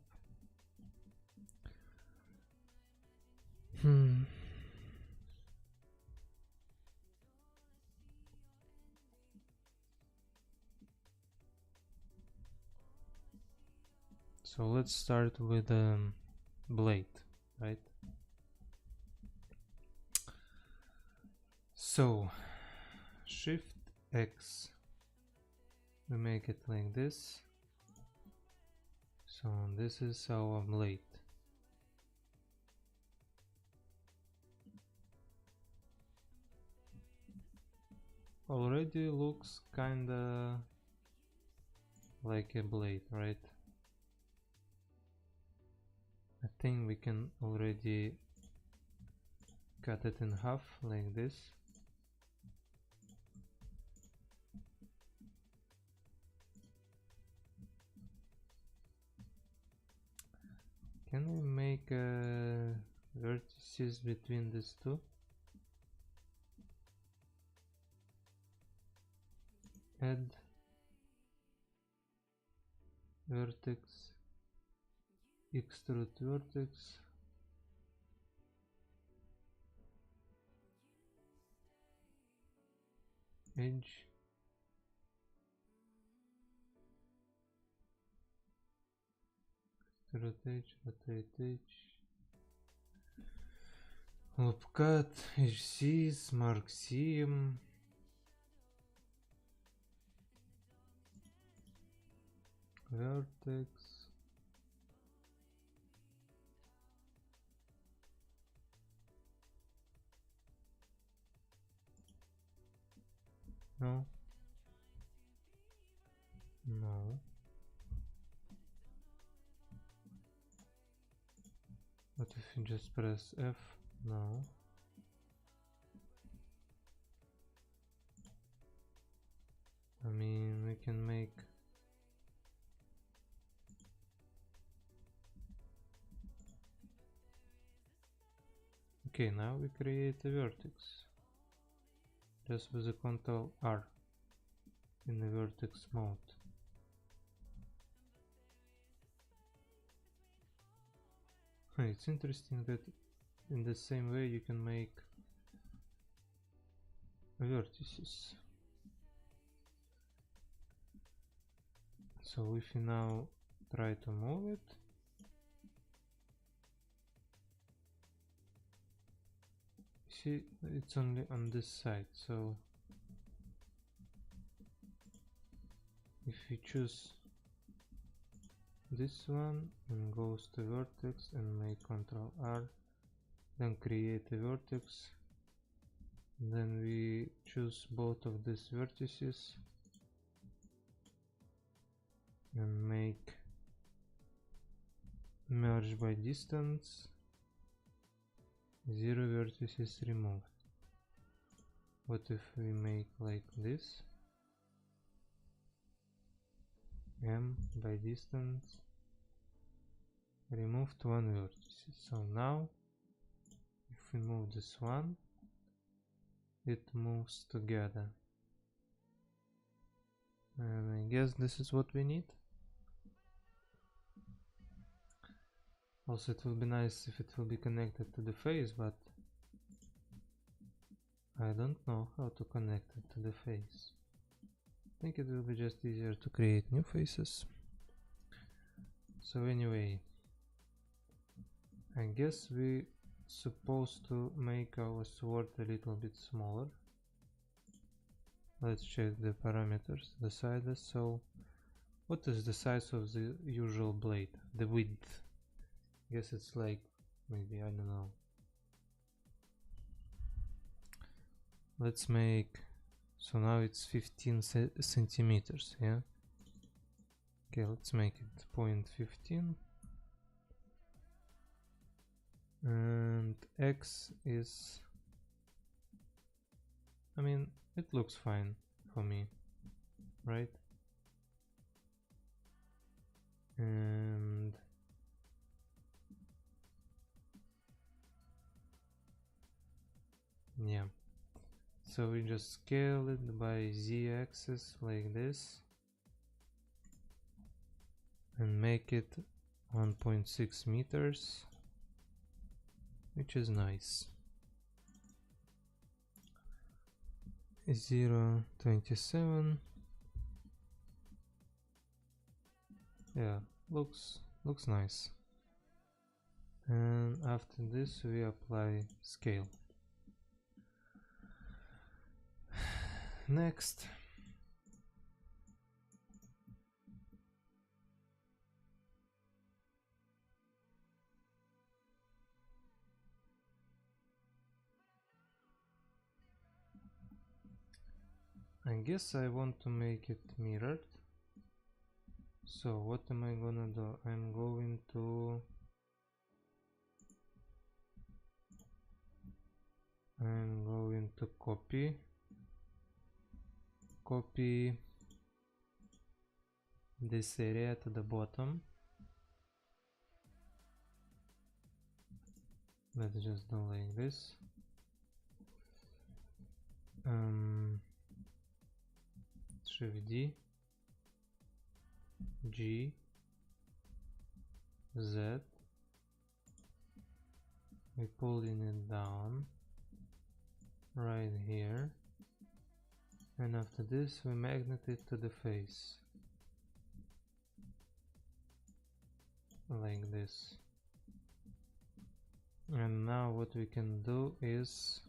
So let's start with blade, right? So Shift X, we make it like this. So this is our blade. Already looks kinda like a blade, right? I think we can already cut it in half like this. Can we make vertices between these two? Add vertex, extrude vertex, edge, rotate, rotate edge, loop cut, HCs, mark seam, vertex, No. No. What if you just press F? No. I mean, we can make okay, now we create a vertex just with the Ctrl R in the vertex mode. It's interesting that in the same way you can make vertices. So if you now try to move it, see, it's only on this side. So if you choose this one and goes to vertex and make Ctrl R, then create a vertex, then we choose both of these vertices and make merge by distance, 0 vertices removed. What if we make like this, M by distance, removed 1 vertex. So now if we move this one, it moves together, and I guess this is what we need. Also, it will be nice if it will be connected to the face, but I don't know how to connect it to the face. I think it will be just easier to create new faces. So anyway, I guess we supposed to make our sword a little bit smaller. Let's check the parameters decided. So what is the size of the usual blade? The width. Guess it's like maybe, I don't know. Let's make, so now it's 15 centimeters, yeah? Okay, let's make it 0.15. And X is, I mean, it looks fine for me, right? And yeah, so we just scale it by z-axis like this and make it 1.6 meters, which is nice. 0.27. Yeah, looks nice. And after this we apply scale. Next, I guess I want to make it mirrored. So what am I gonna do? I'm going to copy this area to the bottom. Let's just do like this. Shift D, G, Z. We pulling it down right here, and after this we magnet it to the face like this. And now what we can do is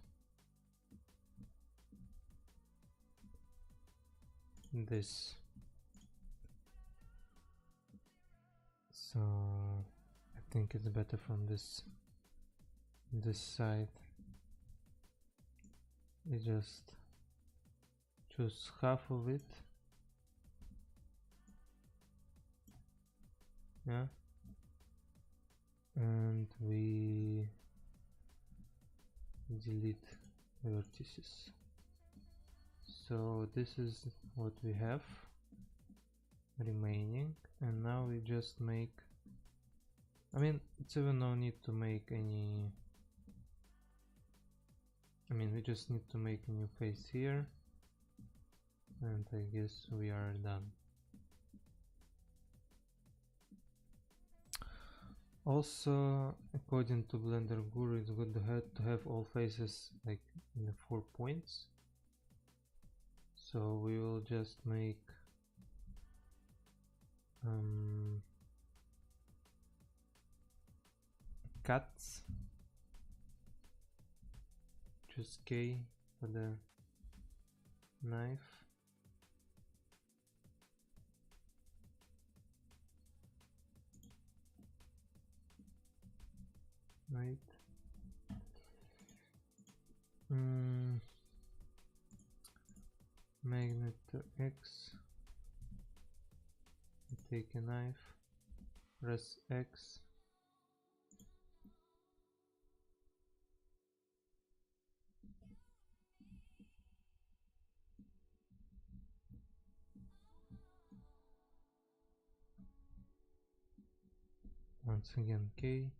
this. So I think it's better from this side. We just choose half of it. Yeah, and we delete vertices. So this is what we have remaining, and now we just make, I mean, it's even no need to make any, I mean, we just need to make a new face here, and I guess we are done. Also, according to Blender Guru, it's good to have all faces like in the 4 points. So we will just make cuts. Choose K for the knife. Right. Magnet to X. Take a knife. Press X. Once again K.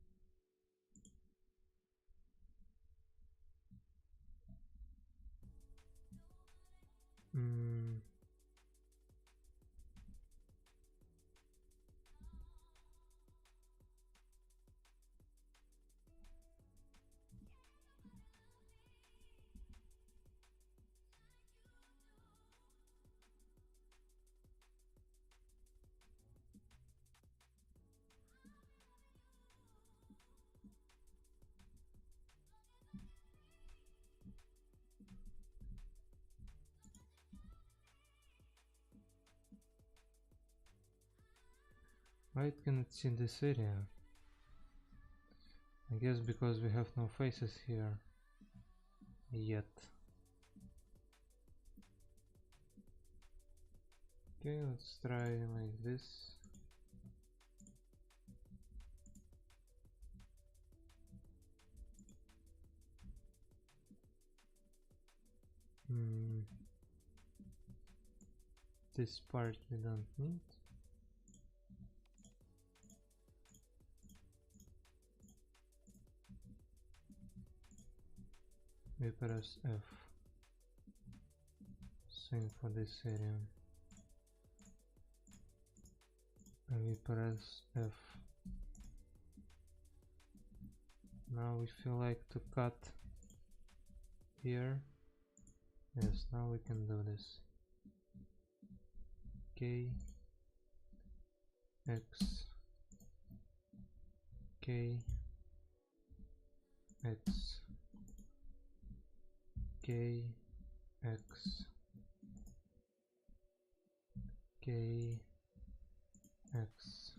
Why it cannot see this area? I guess because we have no faces here yet. Okay, let's try like this. This part we don't need. We press F. Same for this area. And we press F. Now we feel like to cut here. Yes, now we can do this. K, X, K, X, K, X, K, X.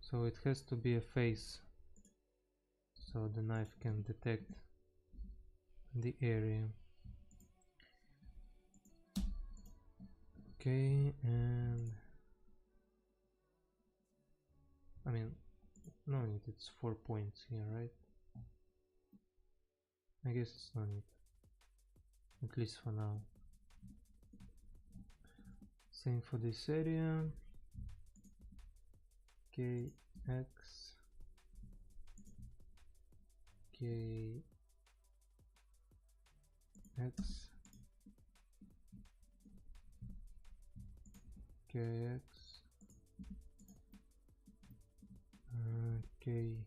So it has to be a face, so the knife can detect the area. Okay, and I mean, no need, it's 4 points here, right? I guess it's no need, at least for now. Same for this area. K, X, K, X, KX, KX,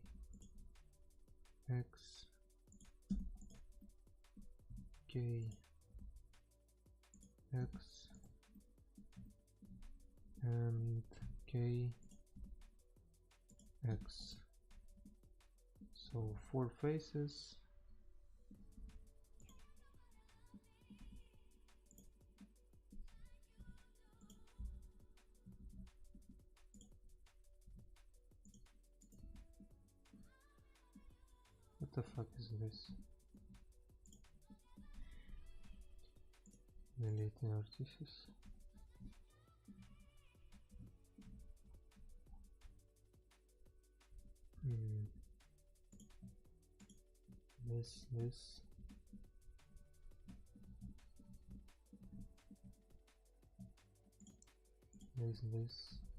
KX, and KX. So 4 faces. What the fuck is this? delete vertices. This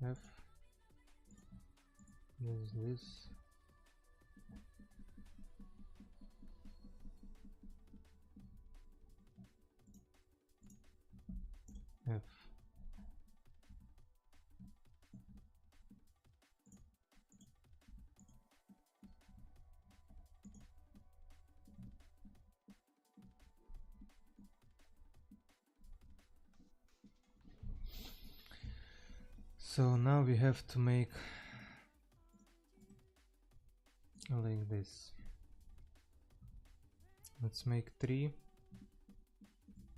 F, this F. So now we have to make like this. Let's make 3.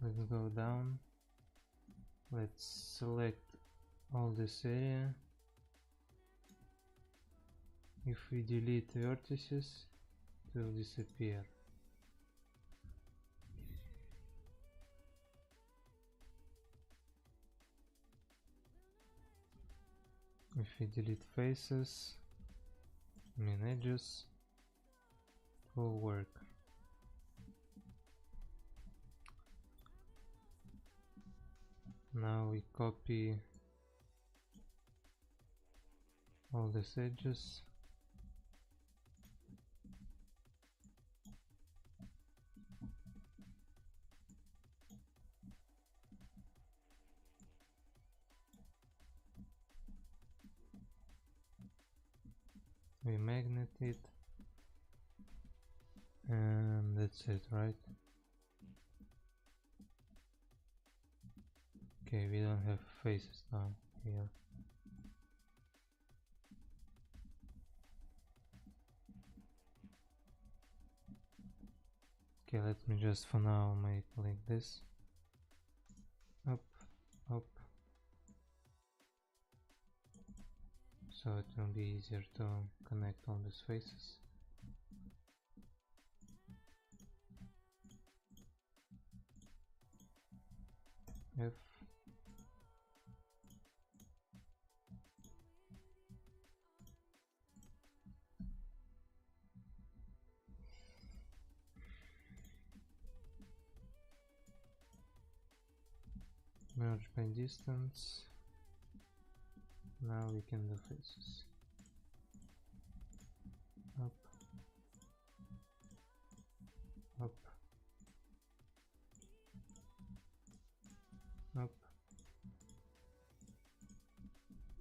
Let's go down. Let's select all this area. If we delete vertices, it will disappear. If we delete faces, edges, it will work. Now we copy all these edges. We magnet it, and that's it, right? Okay, we don't have faces now here. Okay, let me just for now make like this. Up, up. So it will be easier to connect all these faces. F. Merge by distance. Now we can do faces. Up, up, up,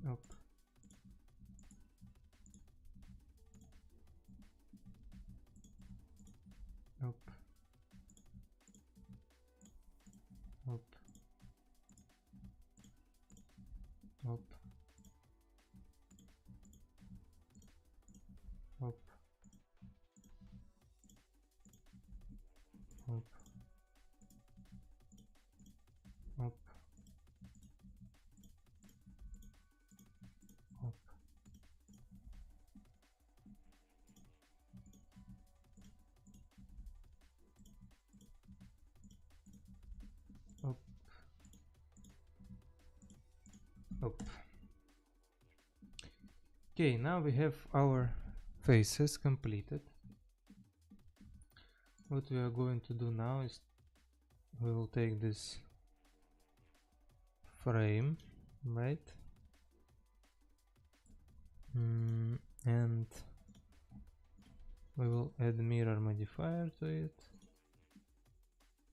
up, up, up, up, up, up, up, up, up, up. Okay, now we have our faces completed. What we are going to do now is we will take this frame, right? And we will add mirror modifier to it.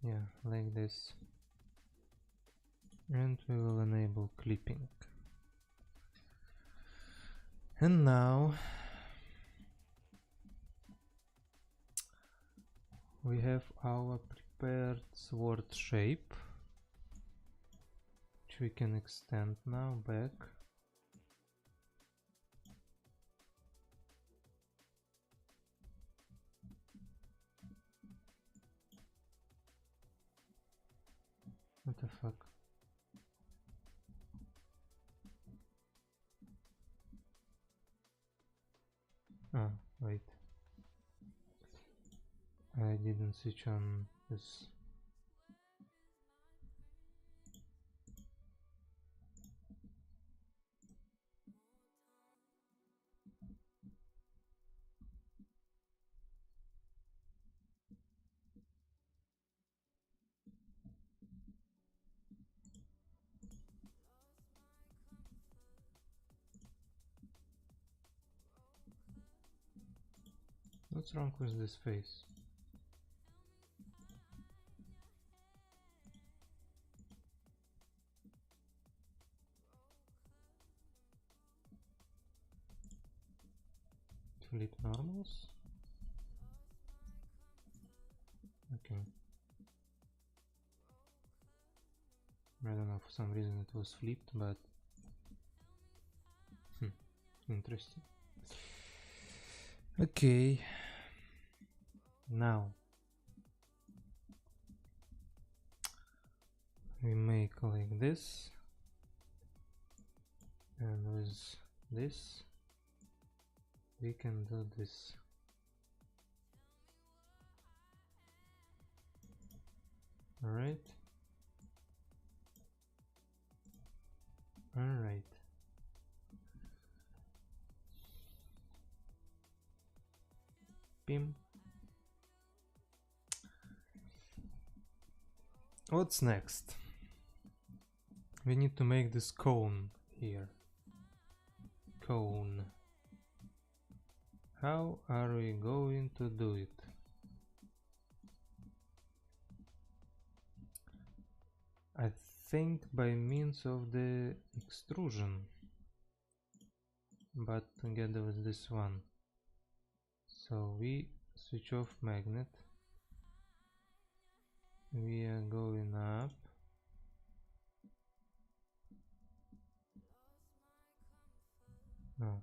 Yeah, like this. And we will enable clipping. And now we have our prepared sword shape, which we can extend now back. What the fuck? Oh, wait. I didn't switch on this. What's wrong with this face? Flip normals? Okay. I don't know, for some reason it was flipped, but interesting. Okay. Now we make like this, and with this we can do this. Alright. Alright. Pim. What's next? We need to make this cone here. Cone. How are we going to do it? I think by means of the extrusion, but together with this one. So we switch off magnet. We are going up. No.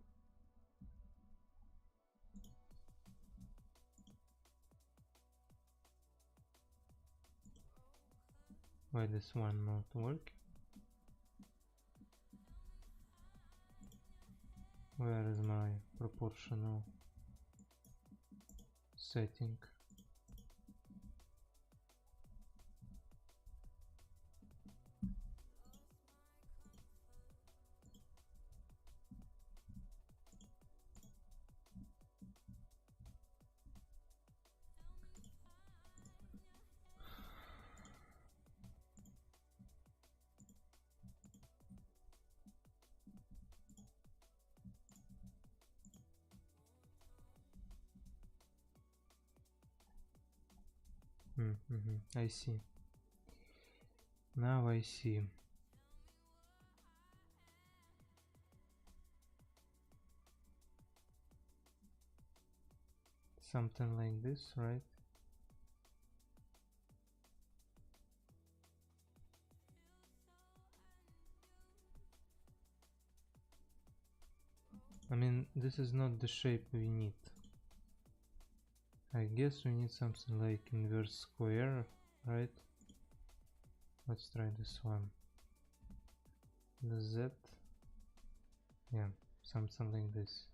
Why this one not work? Where is my proportional setting? I see. Now I see. Something like this, right? I mean, this is not the shape we need. I guess we need something like inverse square, right? Let's try this one. The Z. Yeah, something like this.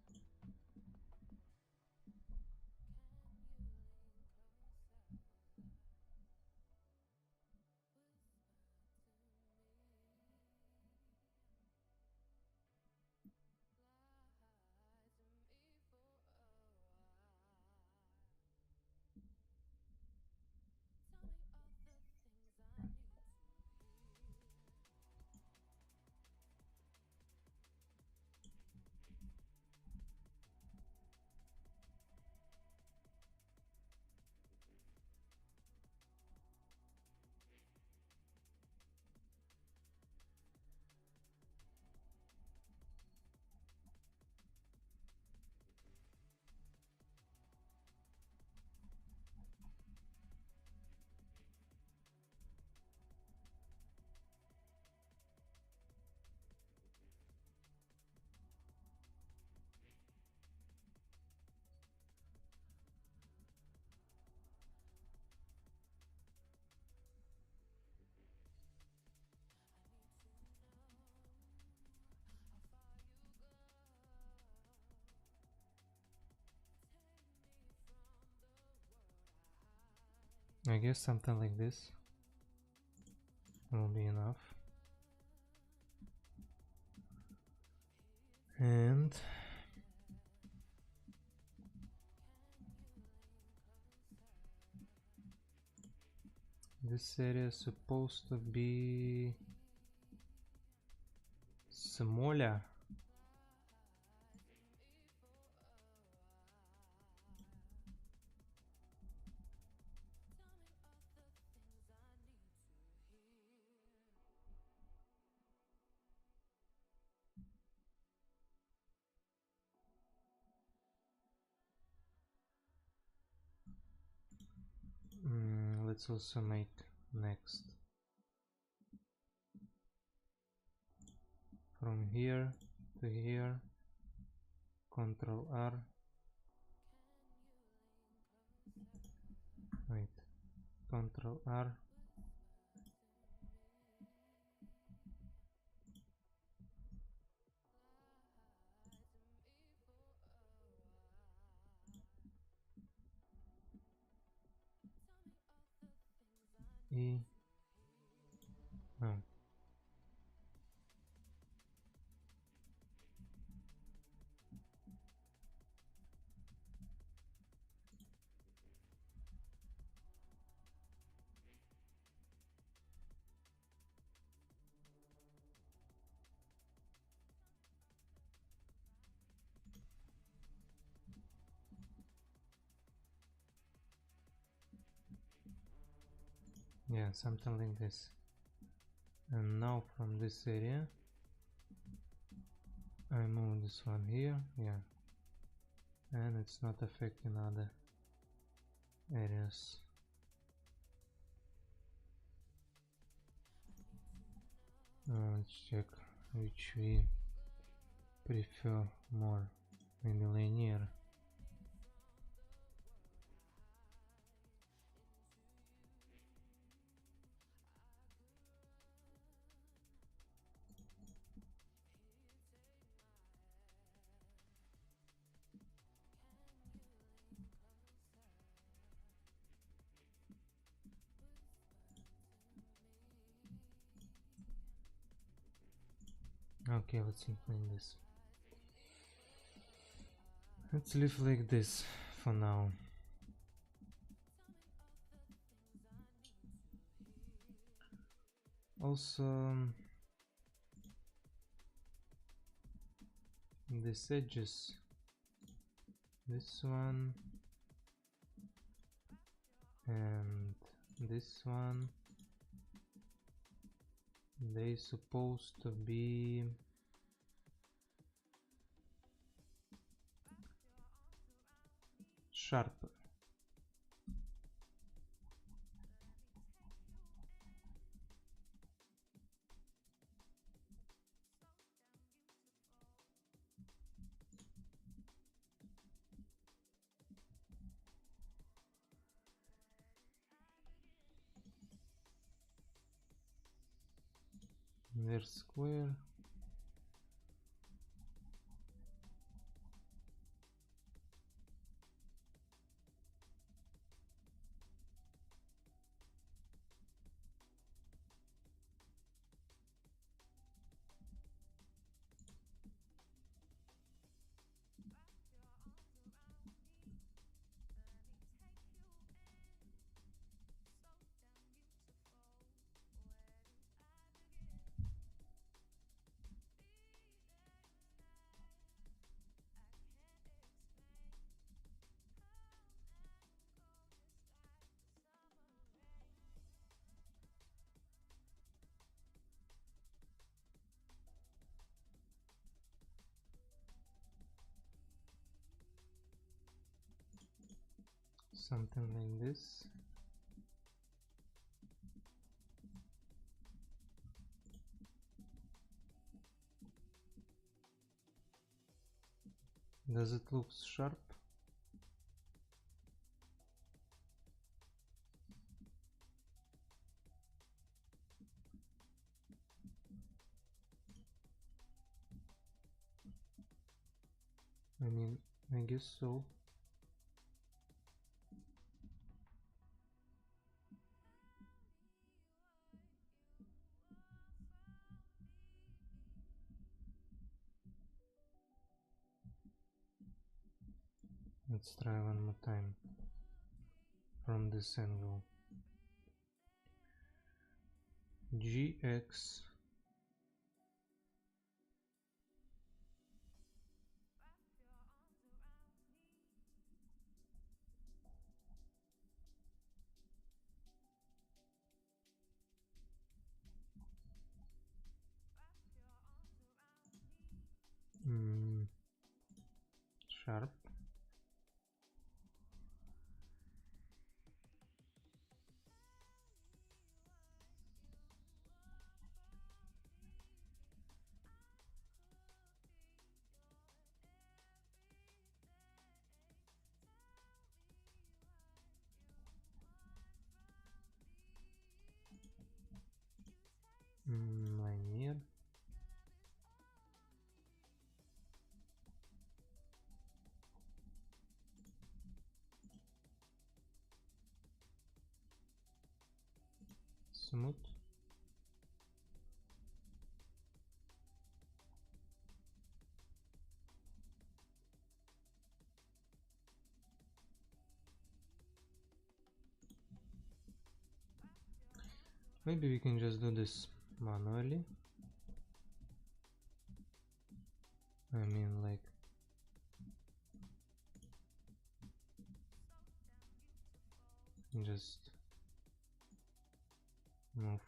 I guess something like this will be enough. And this area is supposed to be smaller. let's also make next. From here to here, Ctrl R. Wait, Ctrl R. E. No. Yeah, something like this. And now from this area I move this one here, yeah, and it's not affecting other areas. Let's check which we prefer more, maybe linear. Okay, let's include this. Let's leave like this for now. Also, these edges, this one and this one, they supposed to be sharper. They're square. Something like this. Does it look sharp? I mean, I guess so. Let's try one more time from this angle. GX sharp. Linear. Smooth. Maybe we can just do this manually. I mean, like, just move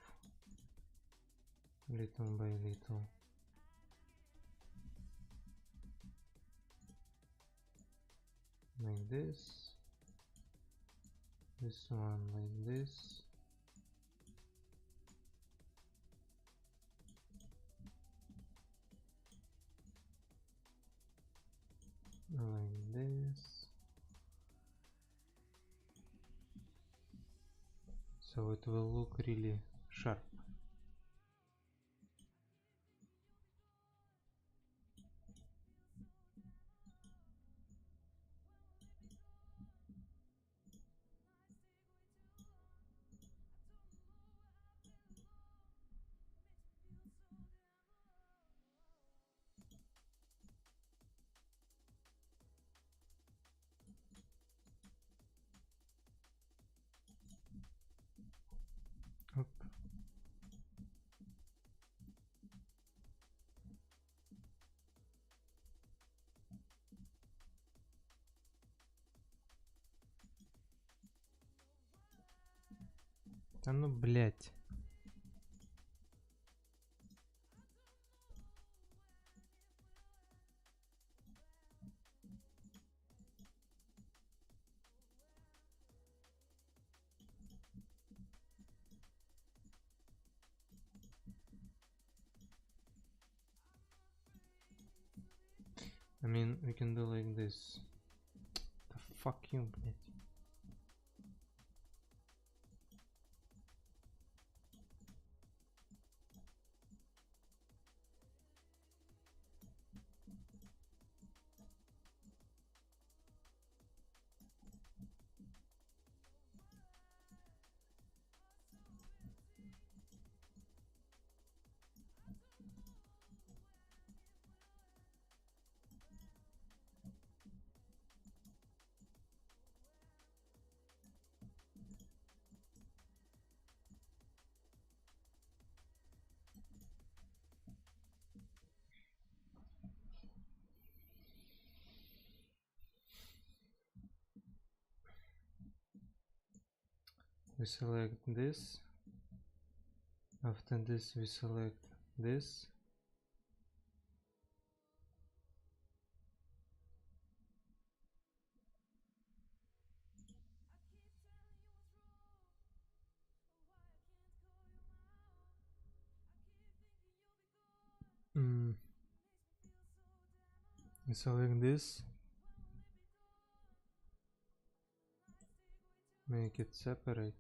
little by little. Like this. This one like this. Like this. So it will look really sharp. Оп. Да ну, блять. I mean, we can do like this. The fuck you, блять. We select this. After this we select this. We select this. Make it separate.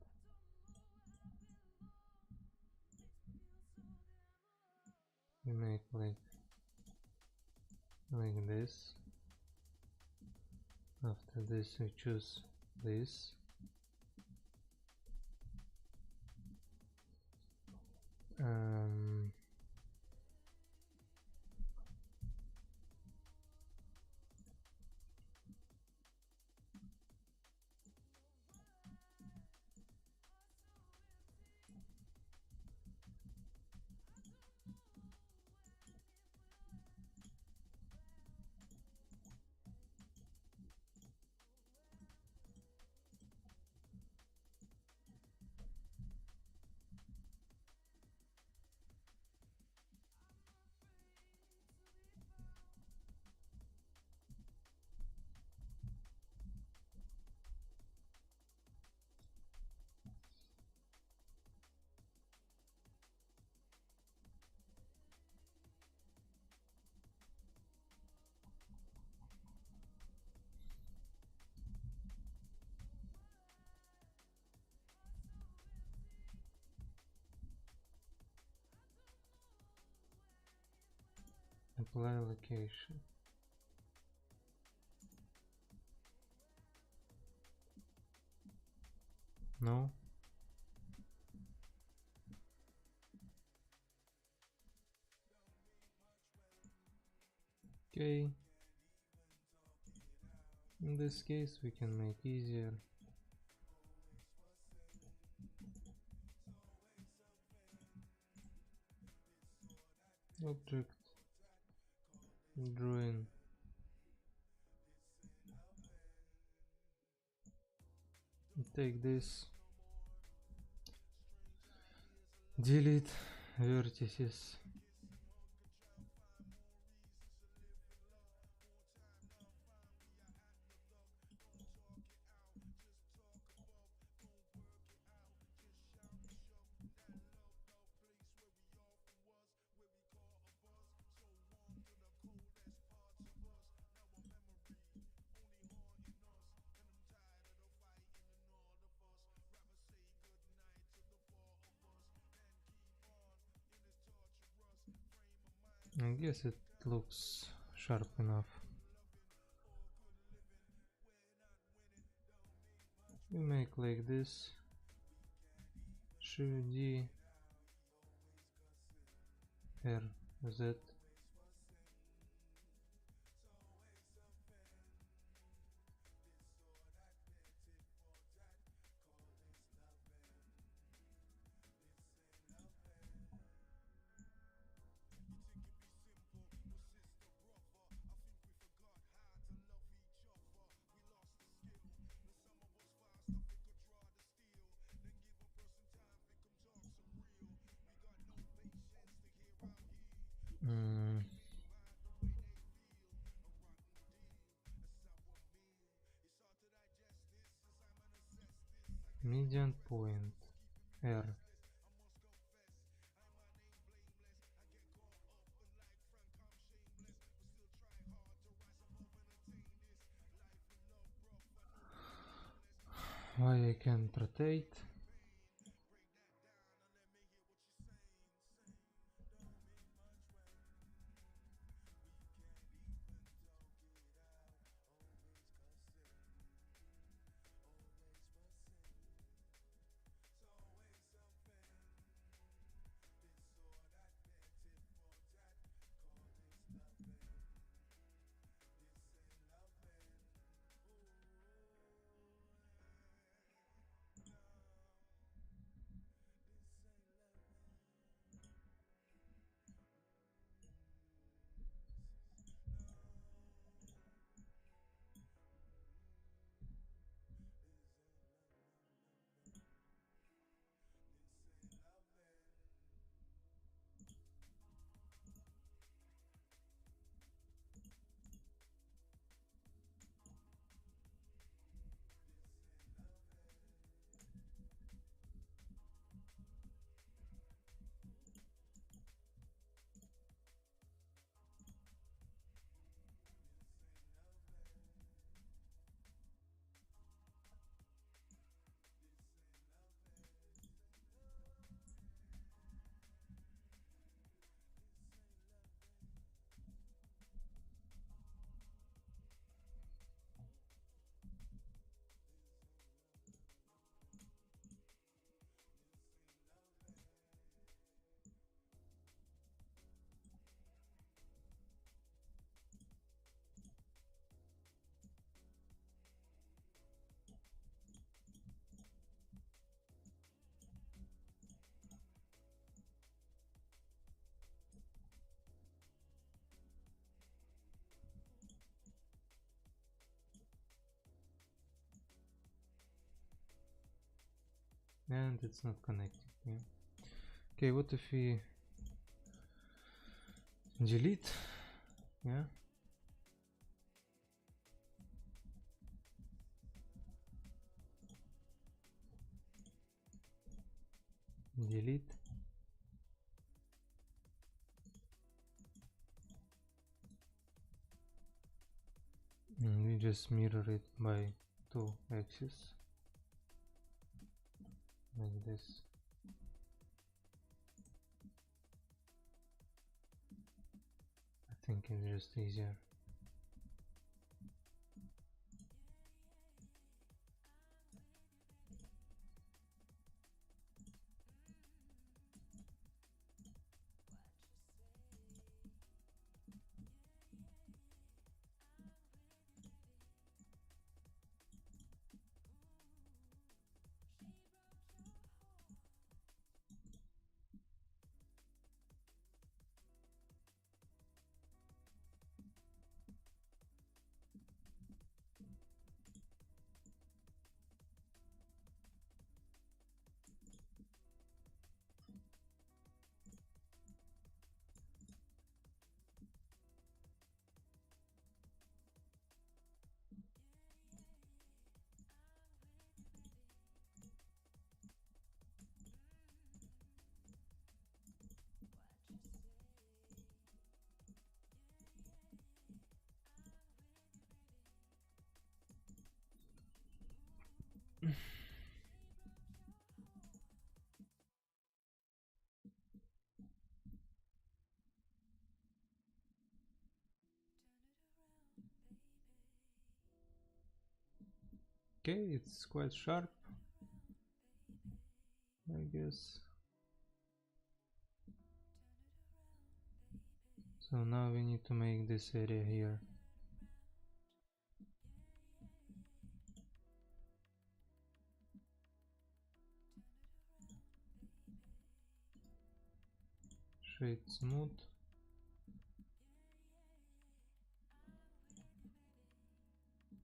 We make like this. After this we choose this. Apply location. No. Okay. In this case we can make easier. Object drawing. Take this, delete vertices. I guess it looks sharp enough. We make like this. Shift D, R, Z. Median point R. Why I can't rotate? And it's not connected. Yeah. Okay, what if we delete? Yeah. Delete. And we just mirror it by 2 axes. Like this. I think it's just easier. Okay, it's quite sharp, I guess. So now we need to make this area here. Shade smooth.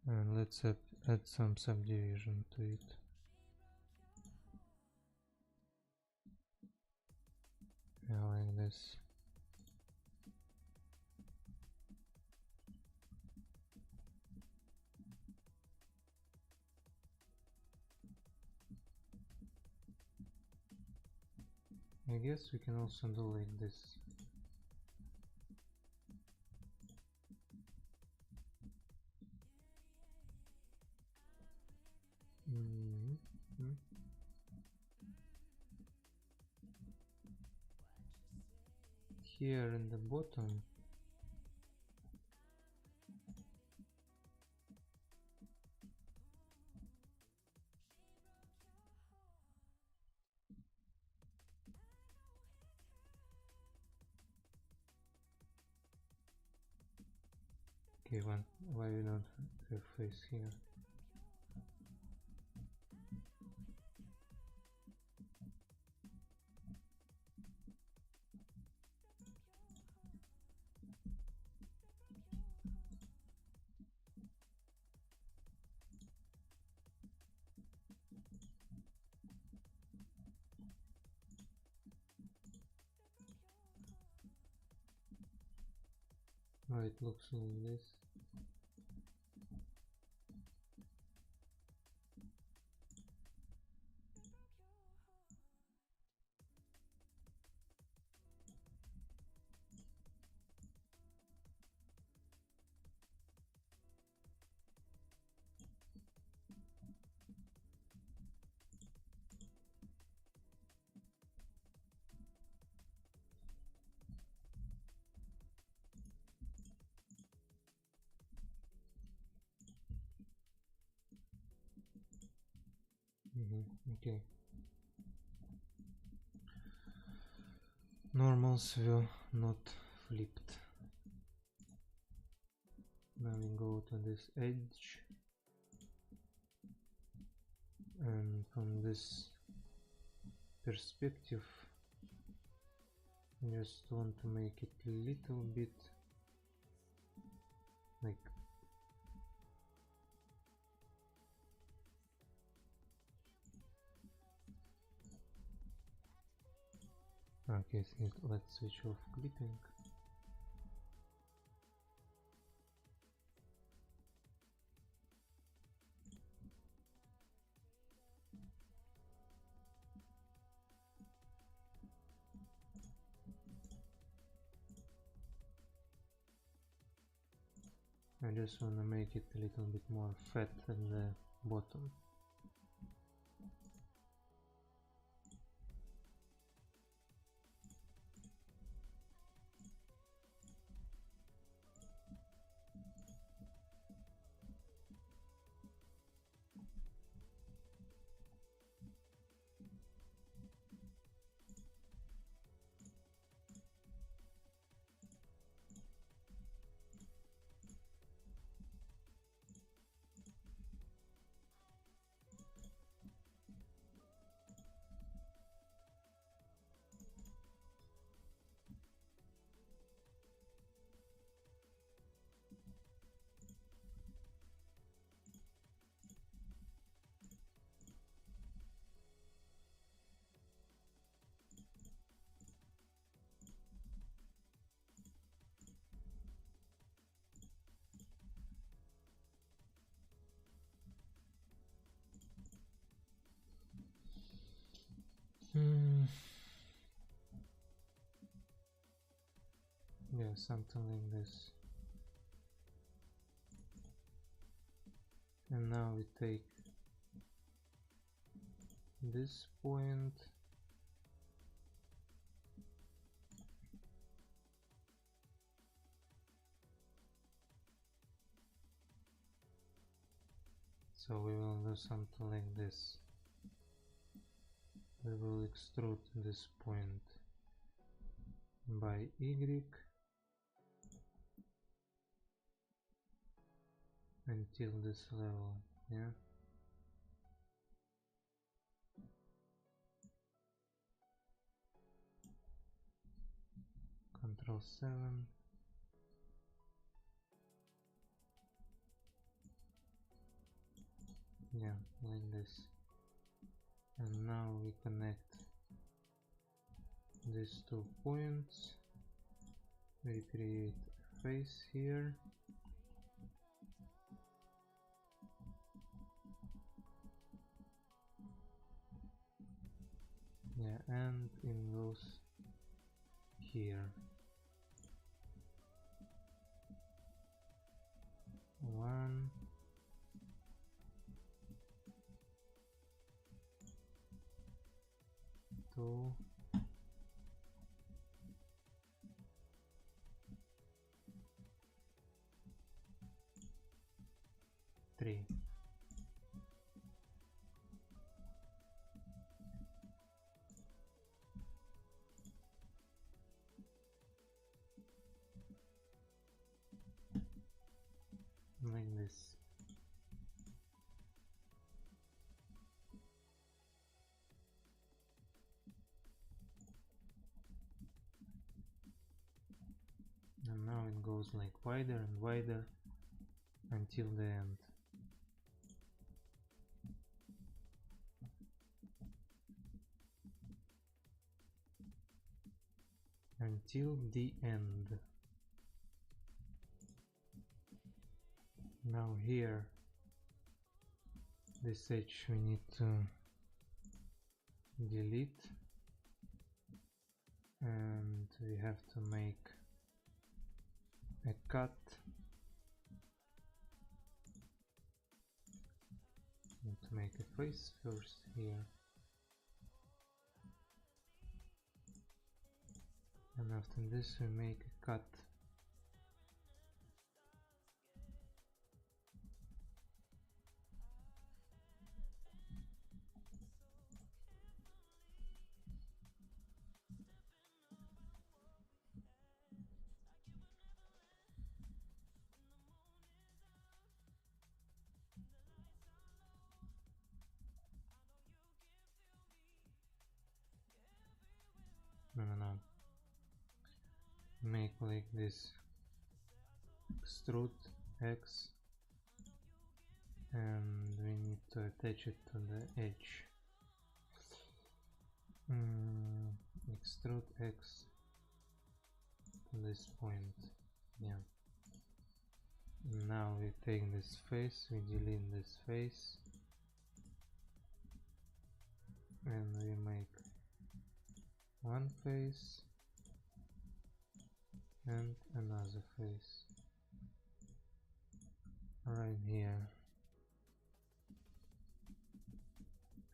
And let's add some subdivision to it. Yeah, like this. I guess we can also do like this. Here in the bottom, okay, why we don't have face here? Oh, it looks like this. Okay. Normals view not flipped. Now we go to this edge, and from this perspective I just want to make it a little bit like okay, so let's switch off clipping. I just want to make it a little bit more fat at the bottom. Yeah, something like this. And now we take this point, so we will do something like this. We will extrude this point by Y until this level, yeah. Control 7. Yeah, like this. And now we connect these 2 points. We create a face here. Yeah, and it goes here. 1, 2, 3. Like this. And now it goes like wider and wider until the end. Until the end. Now here, this edge we need to delete, and we have to make a cut. Need to make a face first here, and after this we make a cut. No. Make like this. Extrude X, and we need to attach it to the edge. Extrude X to this point. Yeah. Now we take this face, we delete this face, and we make one face and another face right here.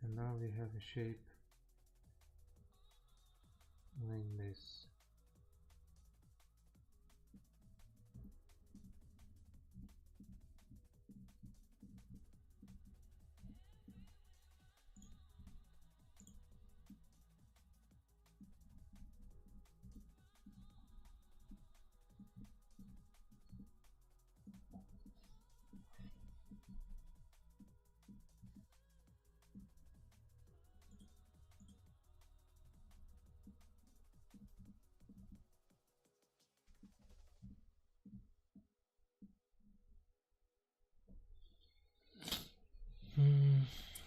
And now we have a shape like this.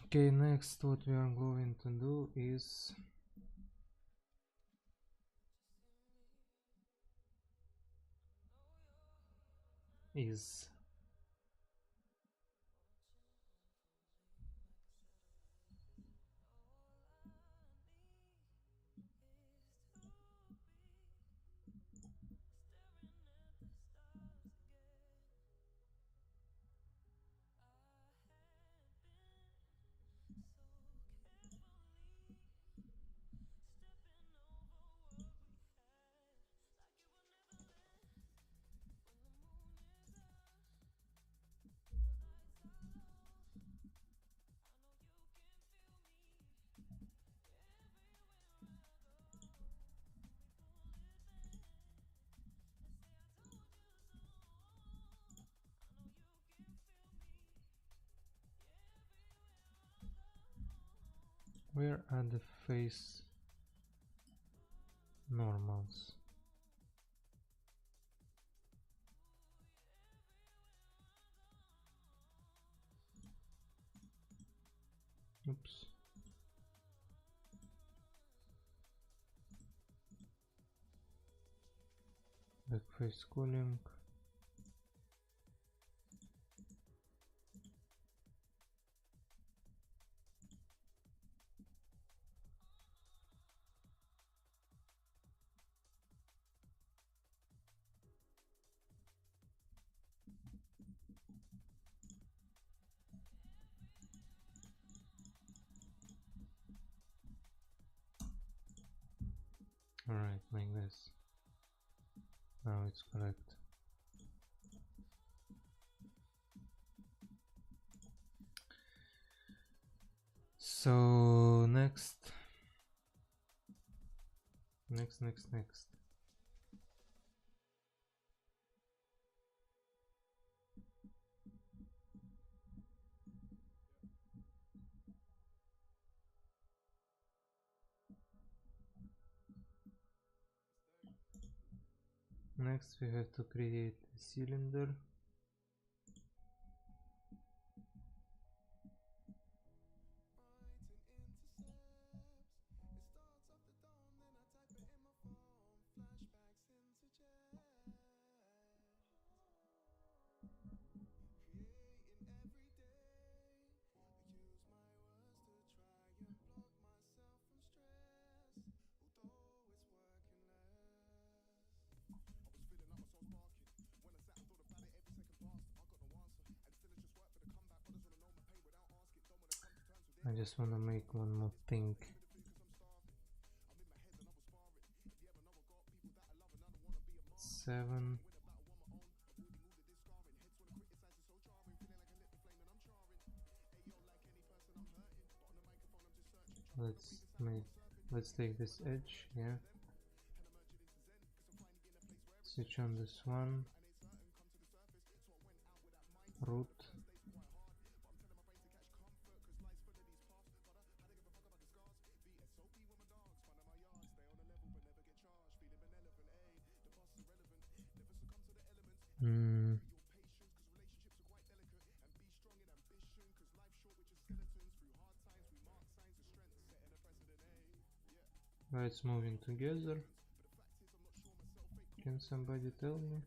Okay, next what we are going to do is Where are the face normals? Oops. Back face cooling. Alright, like this. Now it's correct. So next. Next we have to create a cylinder. I just want to make one more thing. Seven. Let's take this edge, yeah. Switch on this one. Root. Why it's moving together? Can somebody tell me?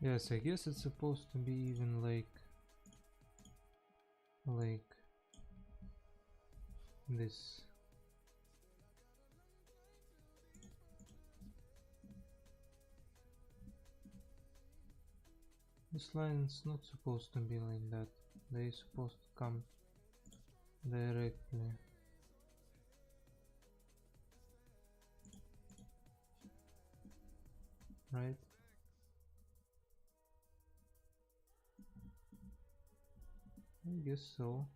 Yes, I guess it's supposed to be even like this. This line's not supposed to be like that. They're supposed to come directly. Right? I guess so.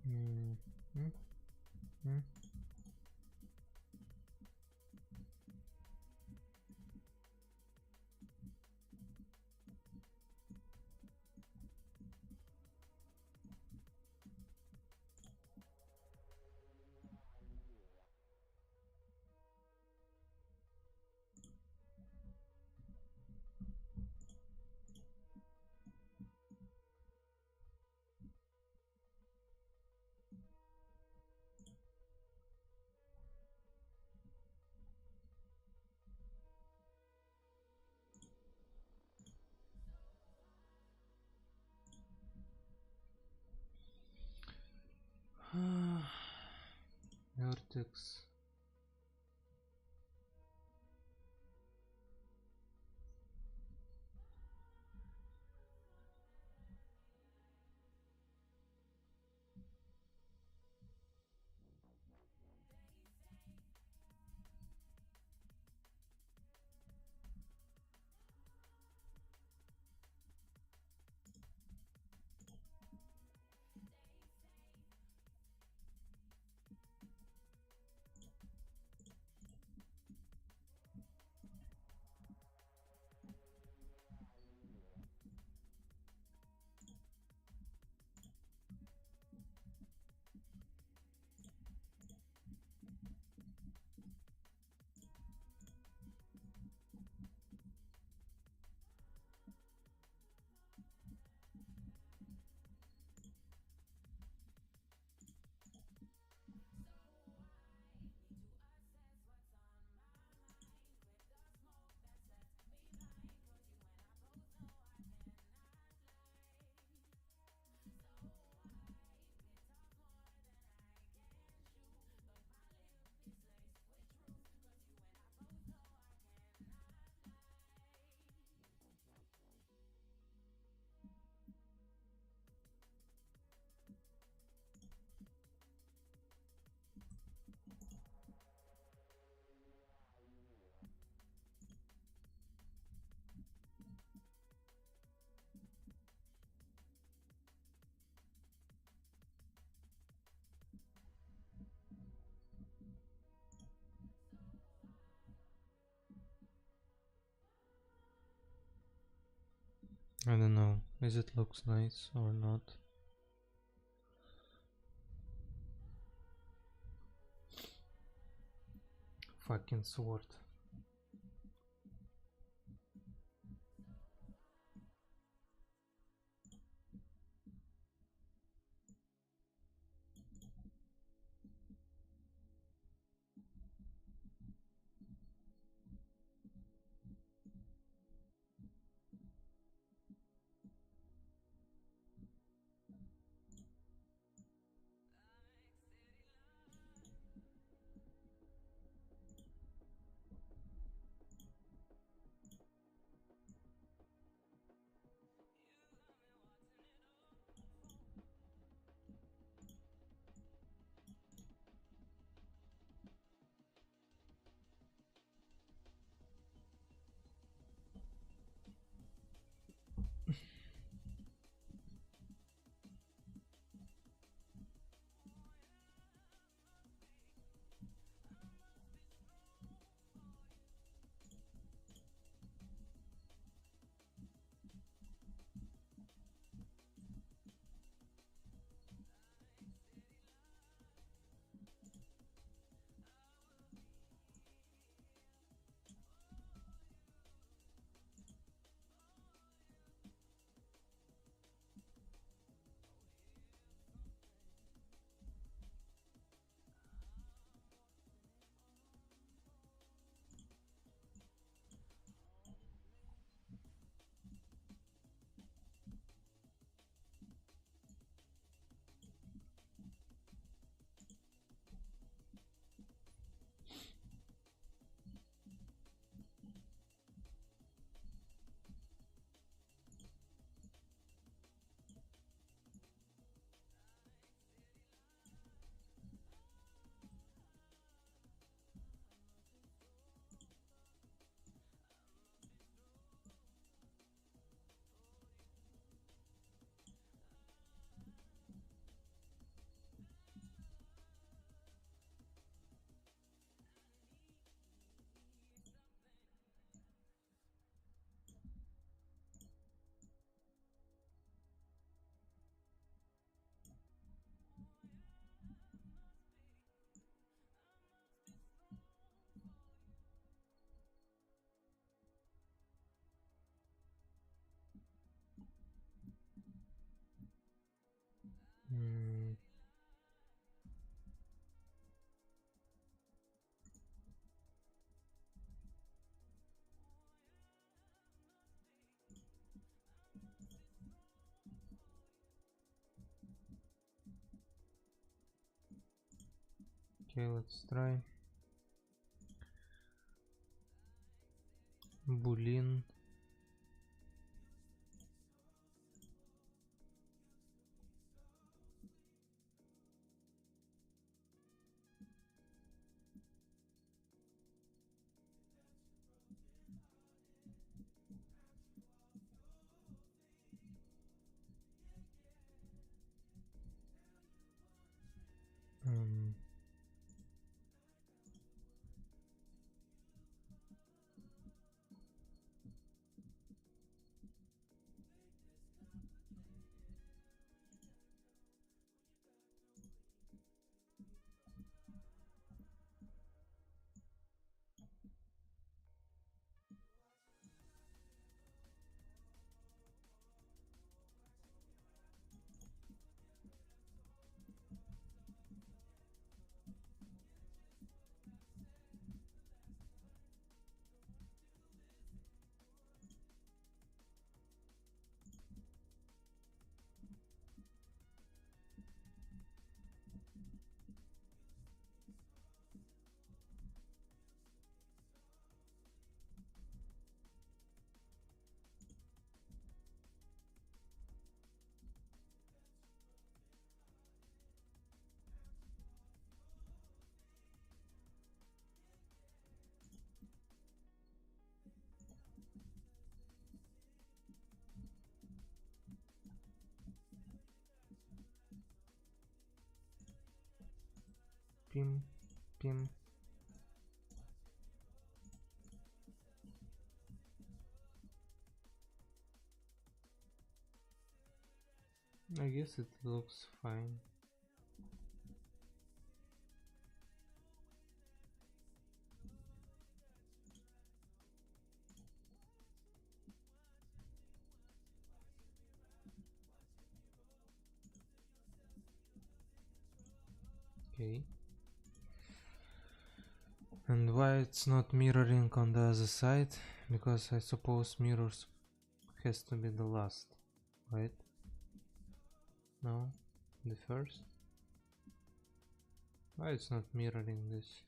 Mm. Mm. Mm. Vertex. I don't know, is it looks nice or not? Fucking sword. Okay, let's try boolean. Um, pim, pim. I guess it looks fine. Okay. And why it's not mirroring on the other side? Because I suppose mirrors has to be the last, right? No, the first. Why it's not mirroring this?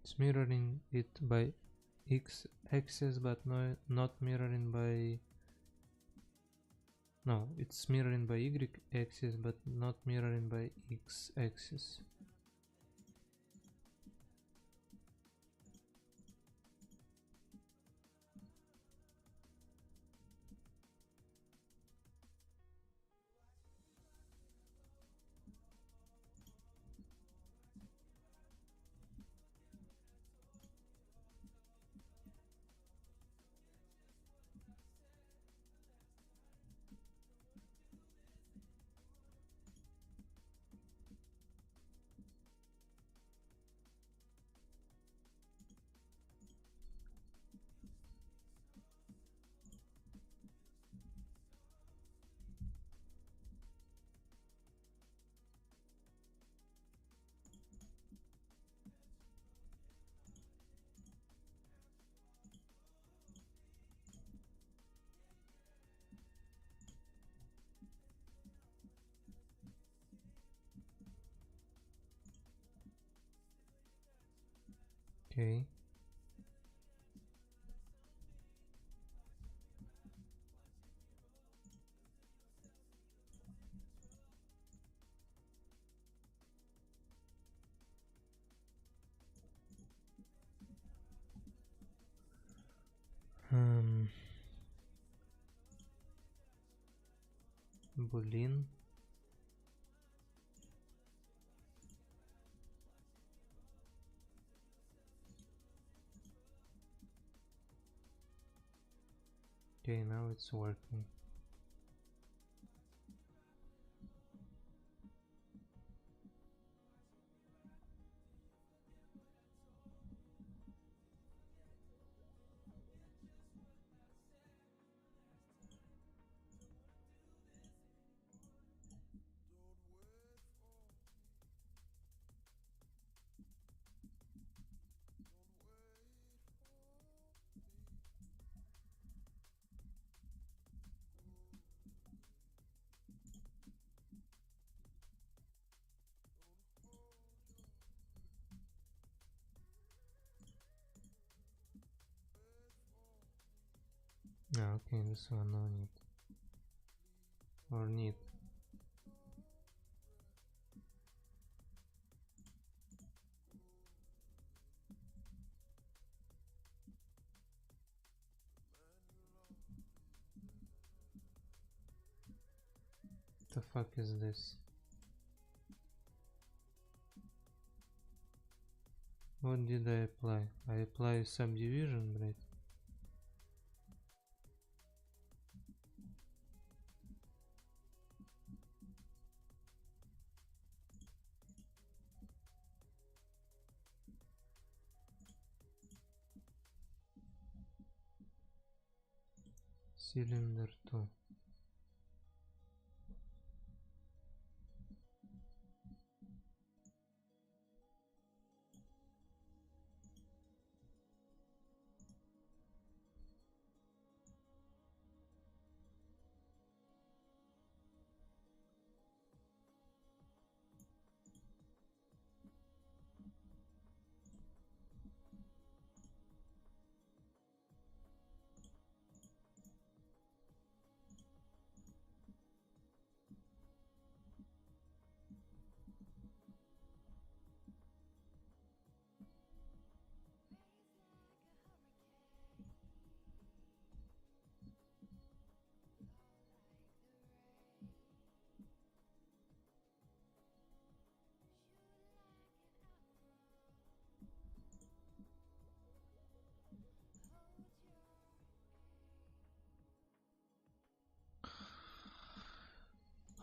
It's mirroring it by x axis, but no, not mirroring by. No, it's mirroring by y axis, but not mirroring by x axis. Okay. Boolean. Okay, now it's working. Okay, this one no need. Or need. The fuck is this? What did I apply? I apply subdivision, right? Cylinder 2.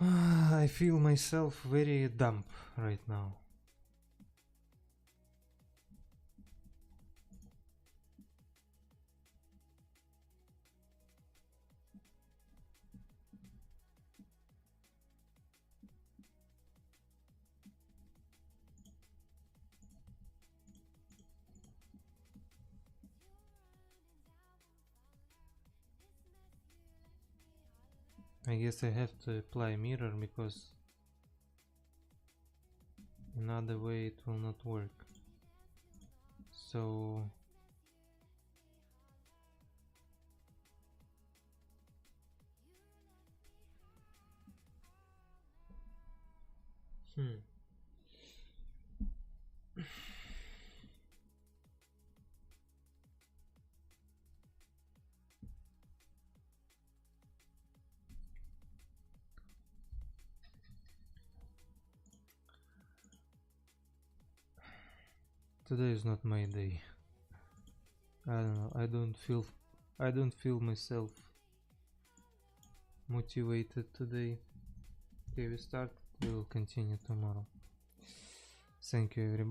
I feel myself very dumb right now. I guess I have to apply mirror because another way it will not work. So today is not my day. I don't know. I don't feel myself motivated today. Okay, we start. We will continue tomorrow. Thank you, everybody.